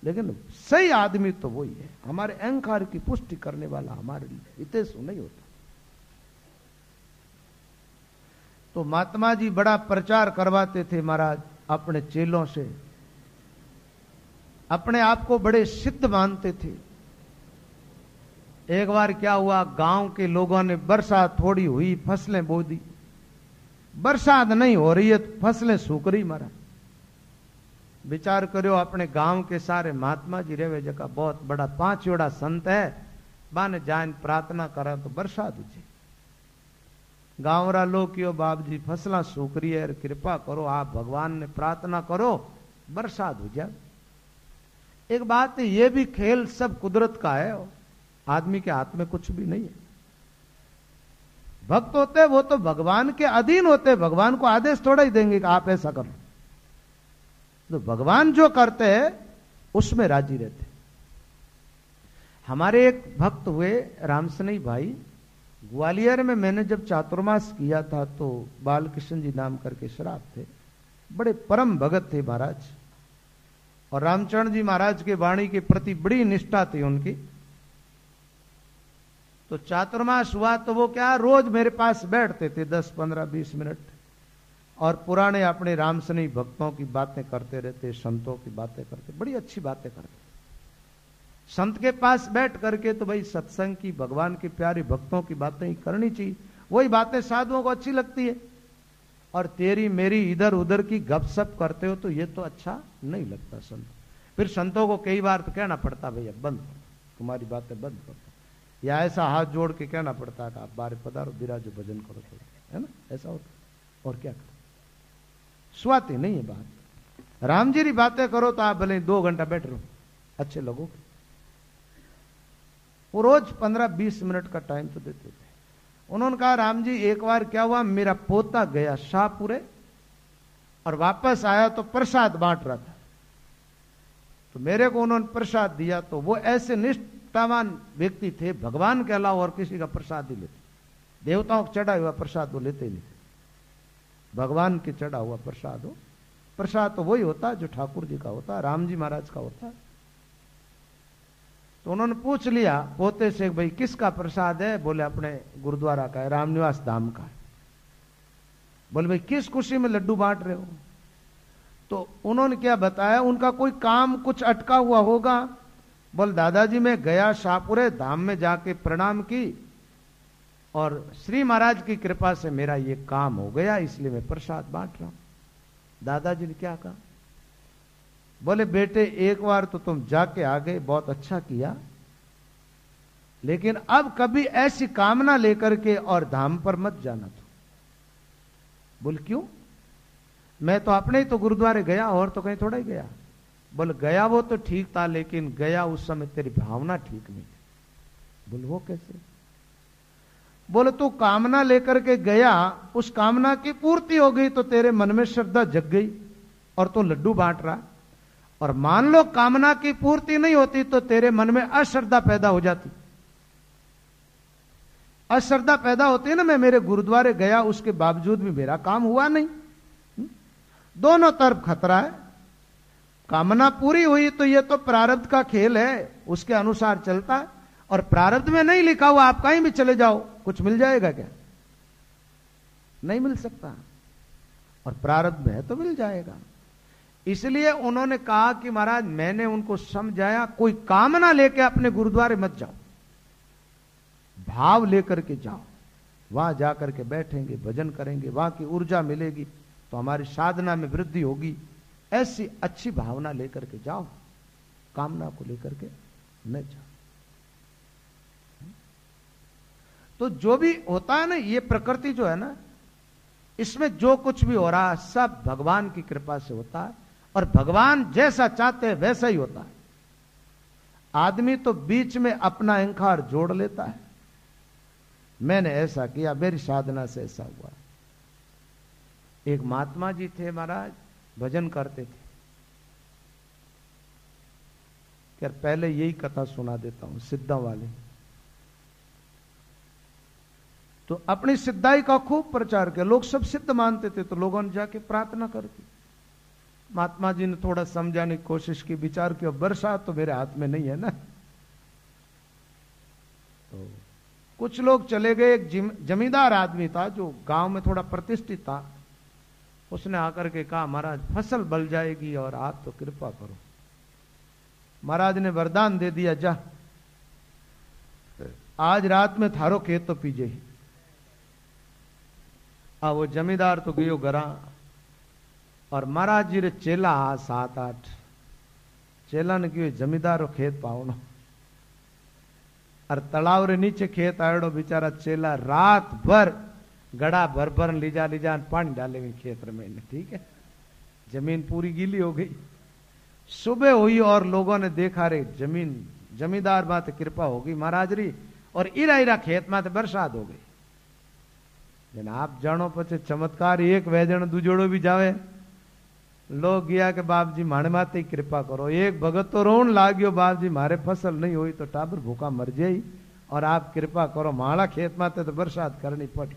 Speaker 1: लेकिन सही आदमी तो वही है। हमारे अहंकार की पुष्टि करने वाला हमारे लिए हितेशु नहीं होता। तो महात्मा जी बड़ा प्रचार करवाते थे महाराज अपने चेलों से, अपने आप को बड़े सिद्ध मानते थे। एक बार क्या हुआ, गांव के लोगों ने बरसात थोड़ी हुई, फसलें बो दी। बरसात नहीं हो रही है तो फसलें सूख रही महाराज। विचार करो, अपने गांव के सारे महात्मा जी रहे जगह बहुत बड़ा 5 संत है, बाने जान प्रार्थना करा तो बरसात हो जाए। गांव रा लोग क्यों बाप जी फसला सूख रही है, कृपा करो आप भगवान ने प्रार्थना करो बरसात हो जाए। एक बात है, ये भी खेल सब कुदरत का है, आदमी के हाथ में कुछ भी नहीं है। भक्त होते वो तो भगवान के अधीन होते, भगवान को आदेश थोड़ा ही देंगे कि आप ऐसा करो। तो भगवान जो करते हैं उसमें राजी रहते। हमारे एक भक्त हुए रामसनई भाई, ग्वालियर में मैंने जब चातुर्मास किया था तो बालकृष्ण जी नाम करके शराब थे, बड़े परम भगत थे महाराज, और रामचरण जी महाराज के वाणी के प्रति बड़ी निष्ठा थी उनकी। तो चातुर्मास हुआ तो वो क्या रोज मेरे पास बैठते थे 10, 15, 20 मिनट, और पुराने अपने रामसनई भक्तों की बातें करते रहते, संतों की बातें करते, बड़ी अच्छी बातें करते। संत के पास बैठ करके तो भाई सत्संग की, भगवान के प्यारे भक्तों की बातें ही करनी चाहिए, वही बातें साधुओं को अच्छी लगती है। और तेरी मेरी इधर उधर की गपशप करते हो तो ये तो अच्छा नहीं लगता संत। फिर संतों को कई बार तो कहना पड़ता भैया बंद करो, तुम्हारी बातें बंद करो, या ऐसा हाथ जोड़ के कहना पड़ता है कि आप बारे पधारो बिराजो भजन करो थोड़ा, है ना, ऐसा होता। और क्या करो, स्वाति नहीं है बात। राम जी की बातें करो तो आप भले 2 घंटा बैठ रहो, अच्छे लोगों। वो रोज 15-20 मिनट का टाइम तो देते थे। उन्होंने कहा राम जी एक बार क्या हुआ, मेरा पोता गया शाहपुरे और वापस आया तो प्रसाद बांट रहा था, तो मेरे को उन्होंने प्रसाद दिया। तो वो ऐसे निष्ठावान व्यक्ति थे, भगवान के अलावा और किसी का प्रसाद ही लेते, देवताओं को चढ़ा हुआ प्रसाद वो लेते ही नहीं, भगवान के चढ़ा हुआ प्रसाद हो। प्रसाद तो वही होता है जो ठाकुर जी का होता है, राम जी महाराज का होता है। तो उन्होंने पूछ लिया पोते से, भाई किसका प्रसाद है? बोले अपने गुरुद्वारा का है, रामनिवास धाम का है। बोले भाई किस खुशी में लड्डू बांट रहे हो? तो उन्होंने क्या बताया, उनका कोई काम कुछ अटका हुआ होगा। बोल दादाजी मैं गया शाहपुरे धाम में जाके प्रणाम की, और श्री महाराज की कृपा से मेरा ये काम हो गया, इसलिए मैं प्रसाद बांट रहा हूं। दादाजी ने क्या कहा? बोले बेटे एक बार तो तुम जाके आ गए, बहुत अच्छा किया, लेकिन अब कभी ऐसी कामना लेकर के और धाम पर मत जाना। तो बोल क्यों? मैं तो अपने ही तो गुरुद्वारे गया, और तो कहीं थोड़ा ही गया। बोल गया वो तो ठीक था, लेकिन गया उस समय तेरी भावना ठीक नहीं थी। बोल वो कैसे? बोले तू कामना लेकर के गया, उस कामना की पूर्ति हो गई तो तेरे मन में श्रद्धा जग गई और तू लड्डू बांट रहा। और मान लो कामना की पूर्ति नहीं होती तो तेरे मन में अश्रद्धा पैदा हो जाती। अश्रद्धा पैदा होती है ना, मैं मेरे गुरुद्वारे गया उसके बावजूद भी मेरा काम हुआ नहीं। दोनों तरफ खतरा है। कामना पूरी हुई तो ये तो प्रारब्ध का खेल है, उसके अनुसार चलता है। और प्रारब्ध में नहीं लिखा हुआ आप कहीं भी चले जाओ, कुछ मिल जाएगा क्या? नहीं मिल सकता। और प्रारब्ध में है तो मिल जाएगा। इसलिए उन्होंने कहा कि महाराज मैंने उनको समझाया, कोई कामना लेके अपने गुरुद्वारे मत जाओ, भाव लेकर के जाओ। वहां जाकर के बैठेंगे, भजन करेंगे, वहां की ऊर्जा मिलेगी तो हमारी साधना में वृद्धि होगी। ऐसी अच्छी भावना लेकर के जाओ, कामना को लेकर के न जाओ। तो जो भी होता है ना, ये प्रकृति जो है ना, इसमें जो कुछ भी हो रहा है सब भगवान की कृपा से होता है। और भगवान जैसा चाहते हैं वैसा ही होता है। आदमी तो बीच में अपना अहंकार जोड़ लेता है, मैंने ऐसा किया, मेरी साधना से ऐसा हुआ। एक महात्मा जी थे महाराज, भजन करते थे। यार पहले यही कथा सुना देता हूं, सिद्धा वाले। तो अपनी सिद्धाई का खूब प्रचार किया, लोग सब सिद्ध मानते थे, तो लोगों ने जाके प्रार्थना कर दी। महात्मा जी ने थोड़ा समझाने की कोशिश की, विचार किया बरसात तो मेरे हाथ में नहीं है ना। तो कुछ लोग चले गए। एक जमींदार आदमी था जो गांव में थोड़ा प्रतिष्ठित था, उसने आकर के कहा महाराज फसल बल जाएगी और आप तो कृपा करो। महाराज ने वरदान दे दिया, जा आज रात में थारो खेत तो पीजे ही। वो जमींदार तो गयो घरा, और महाराज जी रे चेला 7-8 चेला ने क्यों जमींदारो खेत पावनो। और तालाब रे नीचे खेत आयोड़ो बेचारा चेला रात भर गड़ा भर भर लीजा पानी डाले खेत में। ठीक है, जमीन पूरी गीली हो गई। सुबह हुई और लोगों ने देखा रे जमीन, जमींदार बात कृपा होगी महाराज री, और इरा खेत में बरसात हो गई। आप जानो पछे चमत्कार, एक वेजण दूजोड़ो भी जावे। लोग गया के बाप जी माने माते ही कृपा करो। एक भगत तो रोन लाग्यो, बाप जी मारे फसल नहीं हुई तो टाबर भूखा मर जाई, और आप कृपा करो, माड़ा खेत माते तो बरसात करनी पड़ी।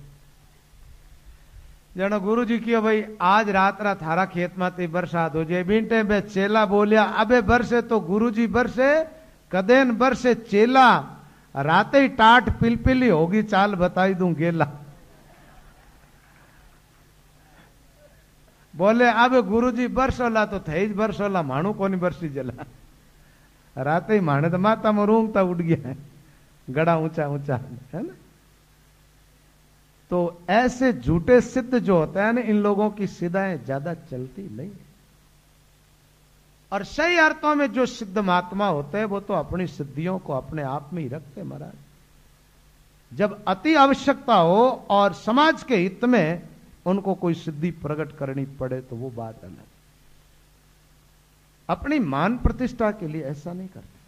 Speaker 1: जनो गुरु जी कियो भाई आज रात थारा खेत माते बरसात हो जाए। बींटे बे चेला बोलिया अबे बरसे तो गुरु जी बरसे, कदेन बरसे चेला, राते ही टाट पिलपिली होगी, चाल बताई दूं गेला। बोले अब गुरुजी बरसोला तो थे बरसोला, मानू कोनी बरसी जला। रात ही माने तो माता में रूंगता उड़ गया है, गड़ा ऊंचा ऊंचा है ना। तो ऐसे झूठे सिद्ध जो होते हैं ना, इन लोगों की सिद्धाएं ज्यादा चलती नहीं। और सही अर्थों में जो सिद्ध महात्मा होते हैं वो तो अपनी सिद्धियों को अपने आप में ही रखते महाराज। जब अति आवश्यकता हो और समाज के हित में उनको कोई सिद्धि प्रकट करनी पड़े तो वो बात अलग। अपनी मान प्रतिष्ठा के लिए ऐसा नहीं करते।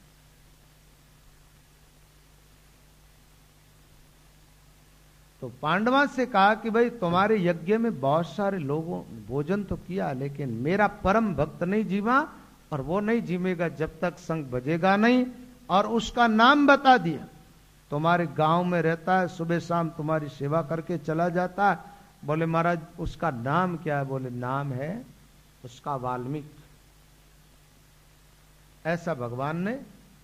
Speaker 1: तो पांडवा से कहा कि भाई तुम्हारे यज्ञ में बहुत सारे लोगों भोजन तो किया, लेकिन मेरा परम भक्त नहीं जीवा, और वो नहीं जीवेगा जब तक संग बजेगा नहीं। और उसका नाम बता दिया, तुम्हारे गांव में रहता है, सुबह शाम तुम्हारी सेवा करके चला जाता है। बोले महाराज उसका नाम क्या है? बोले नाम है उसका वाल्मीकि। ऐसा भगवान ने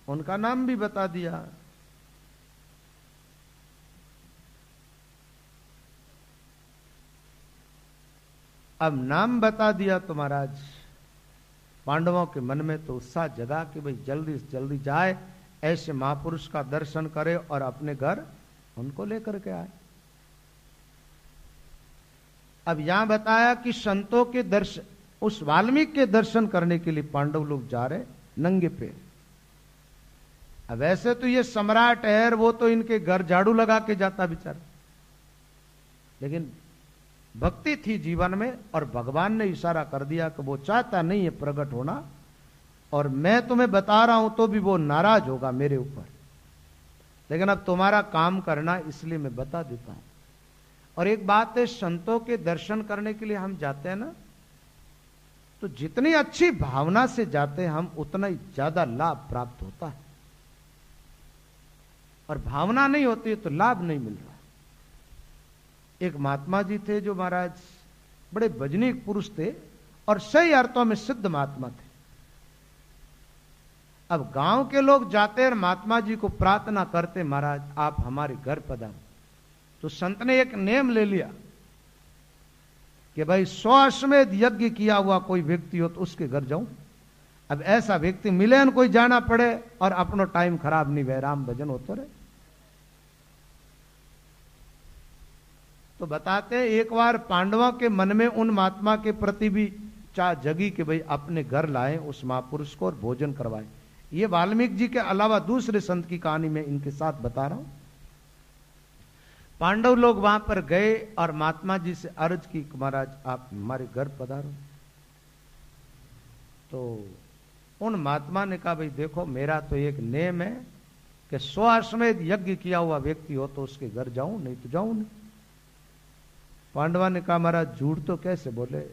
Speaker 1: उनका नाम भी बता दिया। अब नाम बता दिया तो महाराज पांडवों के मन में तो उत्साह जगा कि भाई जल्दी से जल्दी जाए, ऐसे महापुरुष का दर्शन करे और अपने घर उनको लेकर के आए। अब यहां बताया कि संतों के दर्शन, उस वाल्मीकि के दर्शन करने के लिए पांडव लोग जा रहे नंगे पैर। अब वैसे तो ये सम्राट है, वो तो इनके घर झाड़ू लगा के जाता बेचारा, लेकिन भक्ति थी जीवन में और भगवान ने इशारा कर दिया कि वो चाहता नहीं है प्रकट होना, और मैं तुम्हें बता रहा हूं तो भी वो नाराज होगा मेरे ऊपर, लेकिन अब तुम्हारा काम करना इसलिए मैं बता देता हूं। और एक बात है, संतों के दर्शन करने के लिए हम जाते हैं ना, तो जितनी अच्छी भावना से जाते हैं हम, उतना ही ज्यादा लाभ प्राप्त होता है, और भावना नहीं होती है तो लाभ नहीं मिल रहा। एक महात्मा जी थे जो महाराज बड़े भजनीक पुरुष थे और सही अर्थों में सिद्ध महात्मा थे। अब गांव के लोग जाते और महात्मा जी को प्रार्थना करते, महाराज आप हमारे घर पधारो। तो संत ने एक नेम ले लिया कि भाई 100 अश्वमेध यज्ञ किया हुआ कोई व्यक्ति हो तो उसके घर जाऊं। अब ऐसा व्यक्ति मिले न कोई जाना पड़े और अपनो टाइम खराब नहीं भय, राम भजन होते रहे। तो बताते हैं एक बार पांडवों के मन में उन महात्मा के प्रति भी चाह जगी कि भाई अपने घर लाएं उस महापुरुष को और भोजन करवाएं। ये वाल्मीकि जी के अलावा दूसरे संत की कहानी में इनके साथ बता रहा हूं। पांडव लोग वहां पर गए और महात्मा जी से अर्ज की, महाराज आप हमारे घर पधारो। तो उन महात्मा ने कहा, भाई देखो मेरा तो एक नेम है कि 100 अश्वमेध यज्ञ किया हुआ व्यक्ति हो तो उसके घर जाऊं, नहीं तो जाऊं नहीं। पांडवा ने कहा, महाराज झूठ तो कैसे बोले,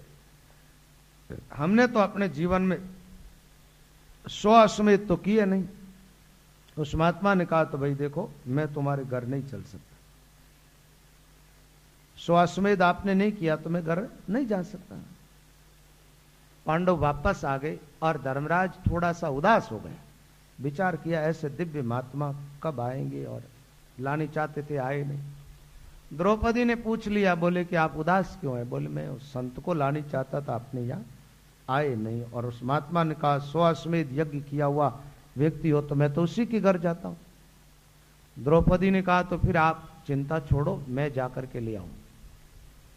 Speaker 1: हमने तो अपने जीवन में 100 अश्वमेध तो किए नहीं। उस महात्मा ने कहा, तो भाई देखो मैं तुम्हारे घर नहीं चल सकता, 100 अश्वमेध आपने नहीं किया तो मैं घर नहीं जा सकता। पांडव वापस आ गए और धर्मराज थोड़ा सा उदास हो गए। विचार किया ऐसे दिव्य महात्मा कब आएंगे, और लाने चाहते थे आए नहीं। द्रौपदी ने पूछ लिया, बोले कि आप उदास क्यों है? बोले मैं उस संत को लाने चाहता था, आपने यहाँ आए नहीं। और उस महात्मा ने कहा 100 अश्वमेध यज्ञ किया हुआ व्यक्ति हो तो मैं तो उसी के घर जाता हूं। द्रौपदी ने कहा तो फिर आप चिंता छोड़ो, मैं जाकर के ले आऊं।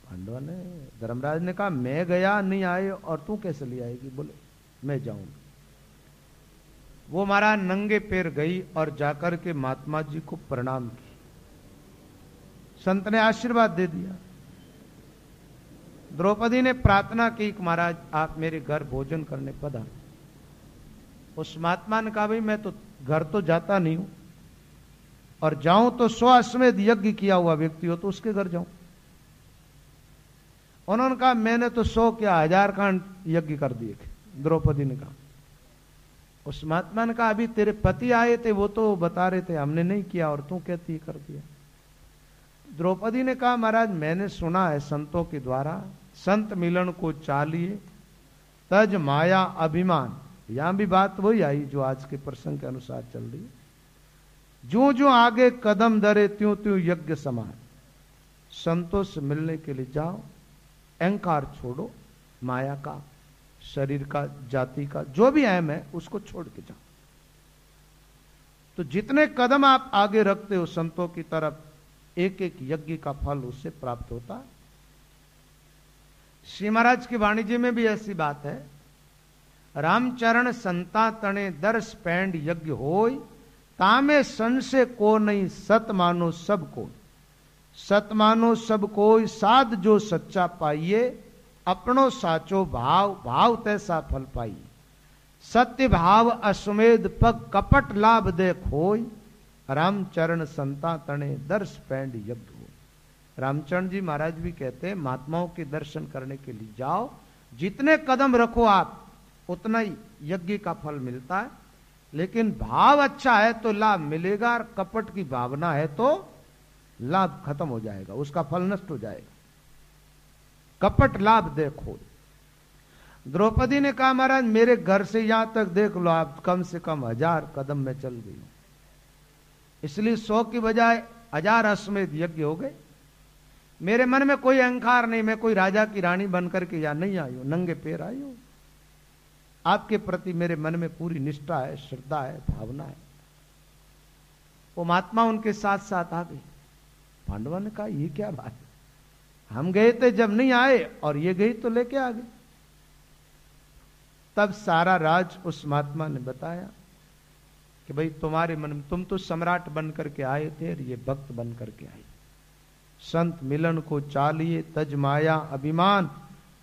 Speaker 1: पांडव ने, धर्मराज ने कहा मैं गया नहीं आए और तू कैसे ले आएगी? बोले मैं जाऊंगा। वो महाराज नंगे पैर गई और जाकर के महात्मा जी को प्रणाम की। संत ने आशीर्वाद दे दिया। द्रौपदी ने प्रार्थना की कि महाराज आप मेरे घर भोजन करने पधारो। उस महात्मा ने कहा, भाई मैं तो घर तो जाता नहीं हूं, और जाऊं तो 100 अश्वमेध यज्ञ किया हुआ व्यक्ति हो तो उसके घर जाऊं। उन्होंने कहा मैंने तो 100 क्या 1000 कांड यज्ञ कर दिए थे। द्रौपदी ने कहा। उस महात्मा ने कहा अभी तेरे पति आए थे वो तो बता रहे थे हमने नहीं किया, और तू कहती कर दिया। द्रौपदी ने कहा महाराज मैंने सुना है संतों के द्वारा, संत मिलन को चालिए तज माया अभिमान। यहां भी बात वही आई जो आज के प्रसंग के अनुसार चल रही है। जो जो आगे कदम धरे त्यों त्यों यज्ञ समान। संतों से मिलने के लिए जाओ, अहंकार छोड़ो, माया का, शरीर का, जाति का, जो भी अहम है उसको छोड़ के जाओ। तो जितने कदम आप आगे रखते हो संतों की तरफ, एक एक यज्ञ का फल उससे प्राप्त होता है। श्री महाराज की वाणिज्य में भी ऐसी बात है, रामचरण संता तणे दर्श पैंड यज्ञ होय, तामे संशय को नहीं सत मानो सब को। सत मानो सब कोई साध जो सच्चा पाइए, अपनो साचो भाव भाव तैसा फल पाइए। सत्य भाव अश्वमेध पग कपट लाभ दे खोय, रामचरण संता तणे दर्श पैंड यज्ञ हो। रामचरण जी महाराज भी कहते हैं महात्माओं के दर्शन करने के लिए जाओ, जितने कदम रखो आप उतना ही यज्ञ का फल मिलता है। लेकिन भाव अच्छा है तो लाभ मिलेगा, और कपट की भावना है तो लाभ खत्म हो जाएगा, उसका फल नष्ट हो जाएगा। कपट लाभ देखो। द्रौपदी ने कहा महाराज मेरे घर से यहां तक देख लो आप, कम से कम 1000 कदम में चल गई, इसलिए 100 की बजाय 1000 अश्वमेध यज्ञ हो गए। मेरे मन में कोई अहंकार नहीं, मैं कोई राजा की रानी बनकर के यहां नहीं आई हूं, नंगे पैर आई हूं। आपके प्रति मेरे मन में पूरी निष्ठा है, श्रद्धा है, भावना है। वो महात्मा उनके साथ साथ आ गई। पांडवों ने कहा ये क्या बात है, हम गए थे जब नहीं आए और ये गई तो लेके आ गए। तब सारा राज उस महात्मा ने बताया कि भाई तुम्हारे मन में, तुम तो सम्राट बन करके आए थे और ये भक्त बन करके आए। संत मिलन को चालिए तज माया अभिमान,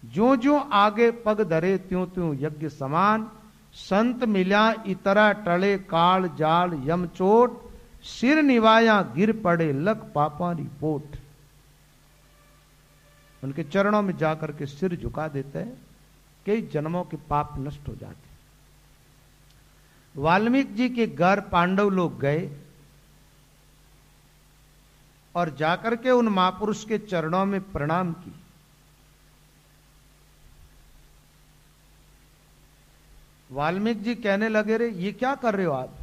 Speaker 1: जो जो आगे पग धरे त्यों त्यों यज्ञ समान। संत मिल्या इतरा टले काल जाल यम चोट, सिर निवाया गिर पड़े लख पापारी पोट। उनके चरणों में जाकर के सिर झुका देते हैं, कई जन्मों के पाप नष्ट हो जाते। वाल्मीकि जी के घर पांडव लोग गए और जाकर के उन महापुरुष के चरणों में प्रणाम की। वाल्मीकि जी कहने लगे, रे ये क्या कर रहे हो आप?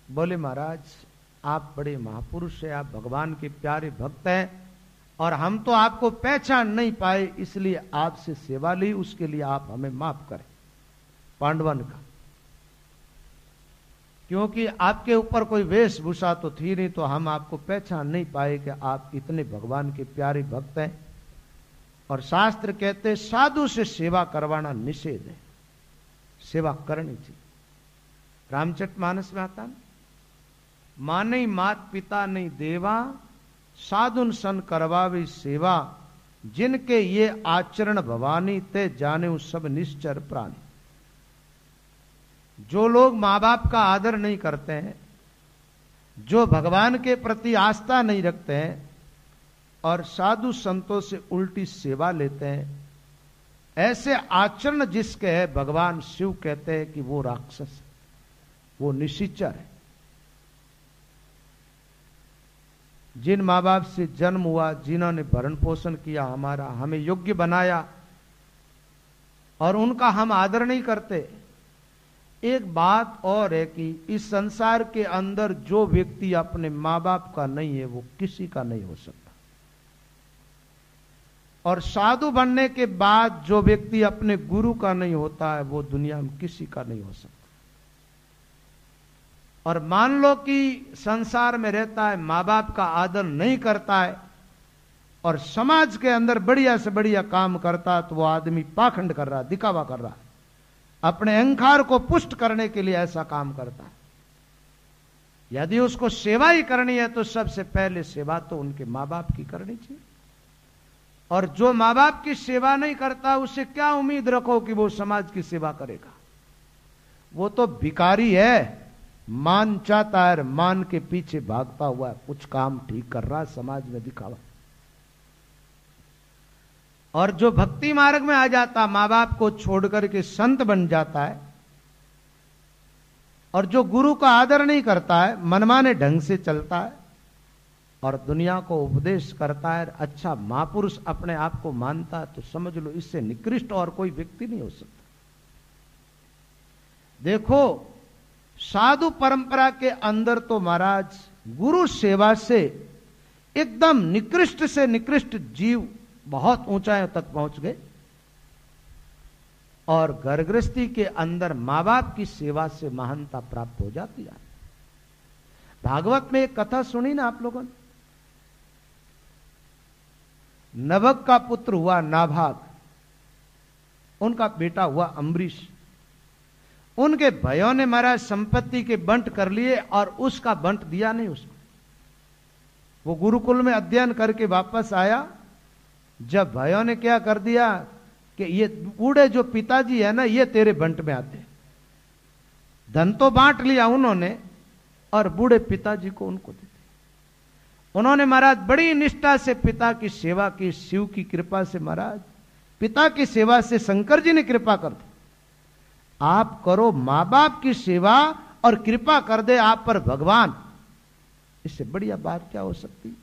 Speaker 1: बोले महाराज आप बड़े महापुरुष हैं, आप भगवान के प्यारे भक्त हैं और हम तो आपको पहचान नहीं पाए, इसलिए आपसे सेवा ली, उसके लिए आप हमें माफ करें। पांडवन का, क्योंकि आपके ऊपर कोई वेशभूषा तो थी नहीं, तो हम आपको पहचान नहीं पाए कि आप इतने भगवान के प्यारे भक्त हैं। और शास्त्र कहते साधु से सेवा करवाना निषेध है, सेवा करनी चाहिए। रामचरितमानस में आता ना, माने मात पिता नहीं देवा, साधुन सन करवावे सेवा, जिनके ये आचरण भवानी ते जाने सब निश्चर प्राणी। जो लोग मां बाप का आदर नहीं करते हैं, जो भगवान के प्रति आस्था नहीं रखते हैं और साधु संतों से उल्टी सेवा लेते हैं, ऐसे आचरण जिसके है भगवान शिव कहते हैं कि वो राक्षस, वो निशिचर है। जिन माँ बाप से जन्म हुआ, जिन्होंने भरण पोषण किया, हमारा हमें योग्य बनाया और उनका हम आदर नहीं करते। एक बात और है कि इस संसार के अंदर जो व्यक्ति अपने माँ बाप का नहीं है वो किसी का नहीं हो सकता, और साधु बनने के बाद जो व्यक्ति अपने गुरु का नहीं होता है वो दुनिया में किसी का नहीं हो सकता। और मान लो कि संसार में रहता है, मां बाप का आदर नहीं करता है और समाज के अंदर बढ़िया से बढ़िया काम करता है, तो वो आदमी पाखंड कर रहा है, दिखावा कर रहा है, अपने अहंकार को पुष्ट करने के लिए ऐसा काम करता है। यदि उसको सेवा ही करनी है तो सबसे पहले सेवा तो उनके मां बाप की करनी चाहिए। और जो मां बाप की सेवा नहीं करता उससे क्या उम्मीद रखो कि वो समाज की सेवा करेगा? वो तो भिखारी है, मान चाहता है, मान के पीछे भागता हुआ है, कुछ काम ठीक कर रहा है, समाज में दिखावा। और जो भक्ति मार्ग में आ जाता, मां बाप को छोड़कर के संत बन जाता है, और जो गुरु का आदर नहीं करता है, मनमाने ढंग से चलता है और दुनिया को उपदेश करता है, अच्छा महापुरुष अपने आप को मानता है, तो समझ लो इससे निकृष्ट और कोई व्यक्ति नहीं हो सकता। देखो साधु परंपरा के अंदर तो महाराज गुरु सेवा से एकदम निकृष्ट से निकृष्ट जीव बहुत ऊंचाइयों तक पहुंच गए, और घर गृहस्थी के अंदर मां बाप की सेवा से महानता प्राप्त हो जाती है। भागवत में एक कथा सुनी ना आप लोगों ने, नभग का पुत्र हुआ नाभाग, उनका बेटा हुआ अम्बरीश। उनके भाइयों ने महाराज संपत्ति के बंट कर लिए और उसका बंट दिया नहीं उसको। वो गुरुकुल में अध्ययन करके वापस आया, जब भाइयों ने क्या कर दिया कि ये बूढ़े जो पिताजी है ना, ये तेरे बंट में आते। धन तो बांट लिया उन्होंने और बूढ़े पिताजी को उनको देते। उन्होंने महाराज बड़ी निष्ठा से पिता की सेवा की, शिव की कृपा से महाराज पिता की सेवा से शंकर जी ने कृपा कर दी। आप करो मां बाप की सेवा और कृपा कर दे आप पर भगवान, इससे बढ़िया बात क्या हो सकती?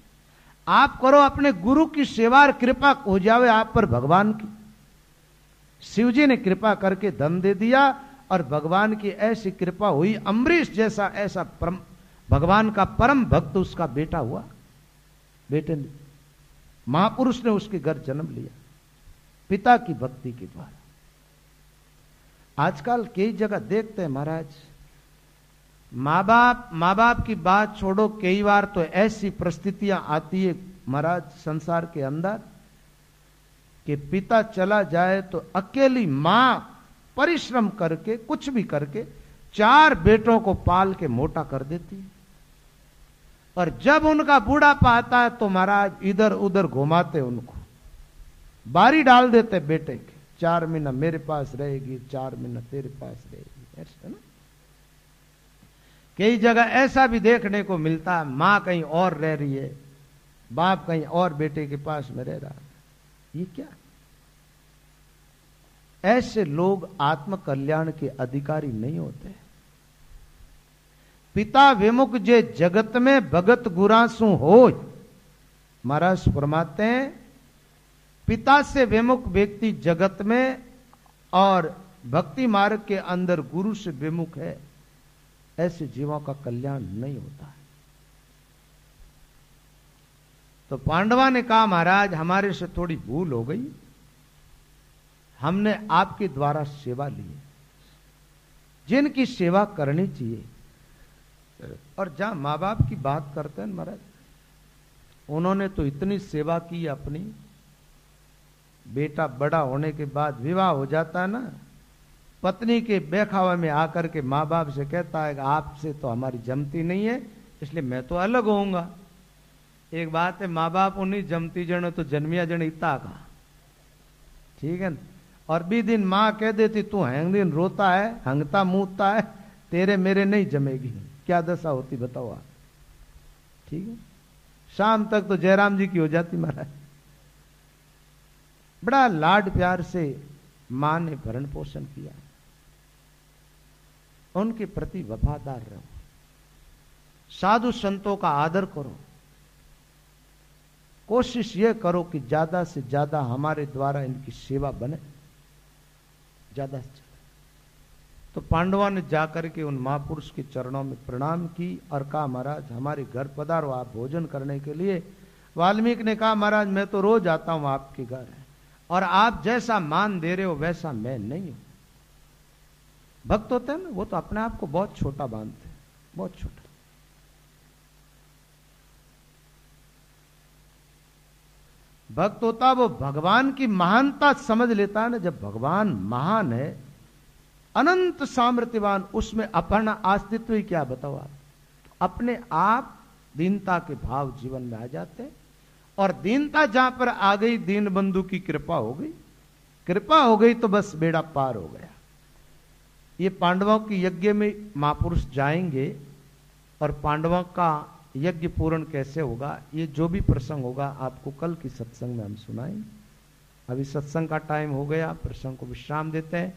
Speaker 1: आप करो अपने गुरु की सेवा और कृपा हो जावे आप पर भगवान की। शिव जी ने कृपा करके धन दे दिया और भगवान की ऐसी कृपा हुई, अम्बरीश जैसा ऐसा भगवान का परम भक्त उसका बेटा हुआ। बेटे ने, महापुरुष ने उसके घर जन्म लिया पिता की भक्ति के द्वारा। आजकल कई जगह देखते हैं महाराज, माँ बाप की बात छोड़ो, कई बार तो ऐसी परिस्थितियां आती है महाराज संसार के अंदर कि पिता चला जाए तो अकेली मां परिश्रम करके कुछ भी करके 4 बेटों को पाल के मोटा कर देती है। और जब उनका बूढ़ापा आता है तो महाराज इधर उधर घुमाते, उनको बारी डाल देते बेटे के, 4 महीना मेरे पास रहेगी, 4 महीना तेरे पास रहेगी, ऐसा ना। कई जगह ऐसा भी देखने को मिलता है, मां कहीं और रह रही है, बाप कहीं और बेटे के पास में रह रहा है। ये क्या? ऐसे लोग आत्म कल्याण के अधिकारी नहीं होते। पिता विमुख जे जगत में भगत गुरासु हो, महाराज फरमाते हैं पिता से विमुख व्यक्ति जगत में और भक्ति मार्ग के अंदर गुरु से विमुख है, ऐसे जीवों का कल्याण नहीं होता है। तो पांडवा ने कहा महाराज हमारे से थोड़ी भूल हो गई, हमने आपके द्वारा सेवा ली है, जिनकी सेवा करनी चाहिए। और जहां मां बाप की बात करते हैं महाराज, उन्होंने तो इतनी सेवा की अपनी, बेटा बड़ा होने के बाद विवाह हो जाता है ना, पत्नी के बेखावा में आकर के माँ बाप से कहता है कि आपसे तो हमारी जमती नहीं है, इसलिए मैं तो अलग होऊंगा। एक बात है, माँ बाप उन्हीं जमती जन तो जन्मिया जन इतना का, ठीक है ना। और भी दिन माँ कह देती तू हंग दिन रोता है, हंगता मूतता है, तेरे मेरे नहीं जमेगी, क्या दशा होती बताओ आप, ठीक है। शाम तक तो जयराम जी की हो जाती महाराज। बड़ा लाड प्यार से मां ने भरण पोषण किया, उनके प्रति वफादार रहो, साधु संतों का आदर करो, कोशिश यह करो कि ज्यादा से ज्यादा हमारे द्वारा इनकी सेवा बने, ज्यादा से ज्यादा। तो पांडवों ने जाकर के उन महापुरुष के चरणों में प्रणाम की और कहा महाराज हमारे घर पधारो आप भोजन करने के लिए। वाल्मीकि ने कहा महाराज मैं तो रोज आता हूं आपके घर, और आप जैसा मान दे रहे हो वैसा मैं नहीं हूं। भक्त होते हैं ना, वो तो अपने आप को बहुत छोटा मानते हैं, बहुत छोटा। भक्त होता वो भगवान की महानता समझ लेता है ना। जब भगवान महान है, अनंत सामर्थ्यवान, उसमें अपना अस्तित्व ही क्या बताओ आप। अपने आप दीनता के भाव जीवन में आ जाते हैं, और दीनता जहां पर आ गई, दीन बंधु की कृपा हो गई, कृपा हो गई तो बस बेड़ा पार हो गया। ये पांडवों के यज्ञ में महापुरुष जाएंगे, और पांडवों का यज्ञ पूर्ण कैसे होगा, ये जो भी प्रसंग होगा आपको कल की सत्संग में हम सुनाएंगे। अभी सत्संग का टाइम हो गया, प्रसंग को विश्राम देते हैं।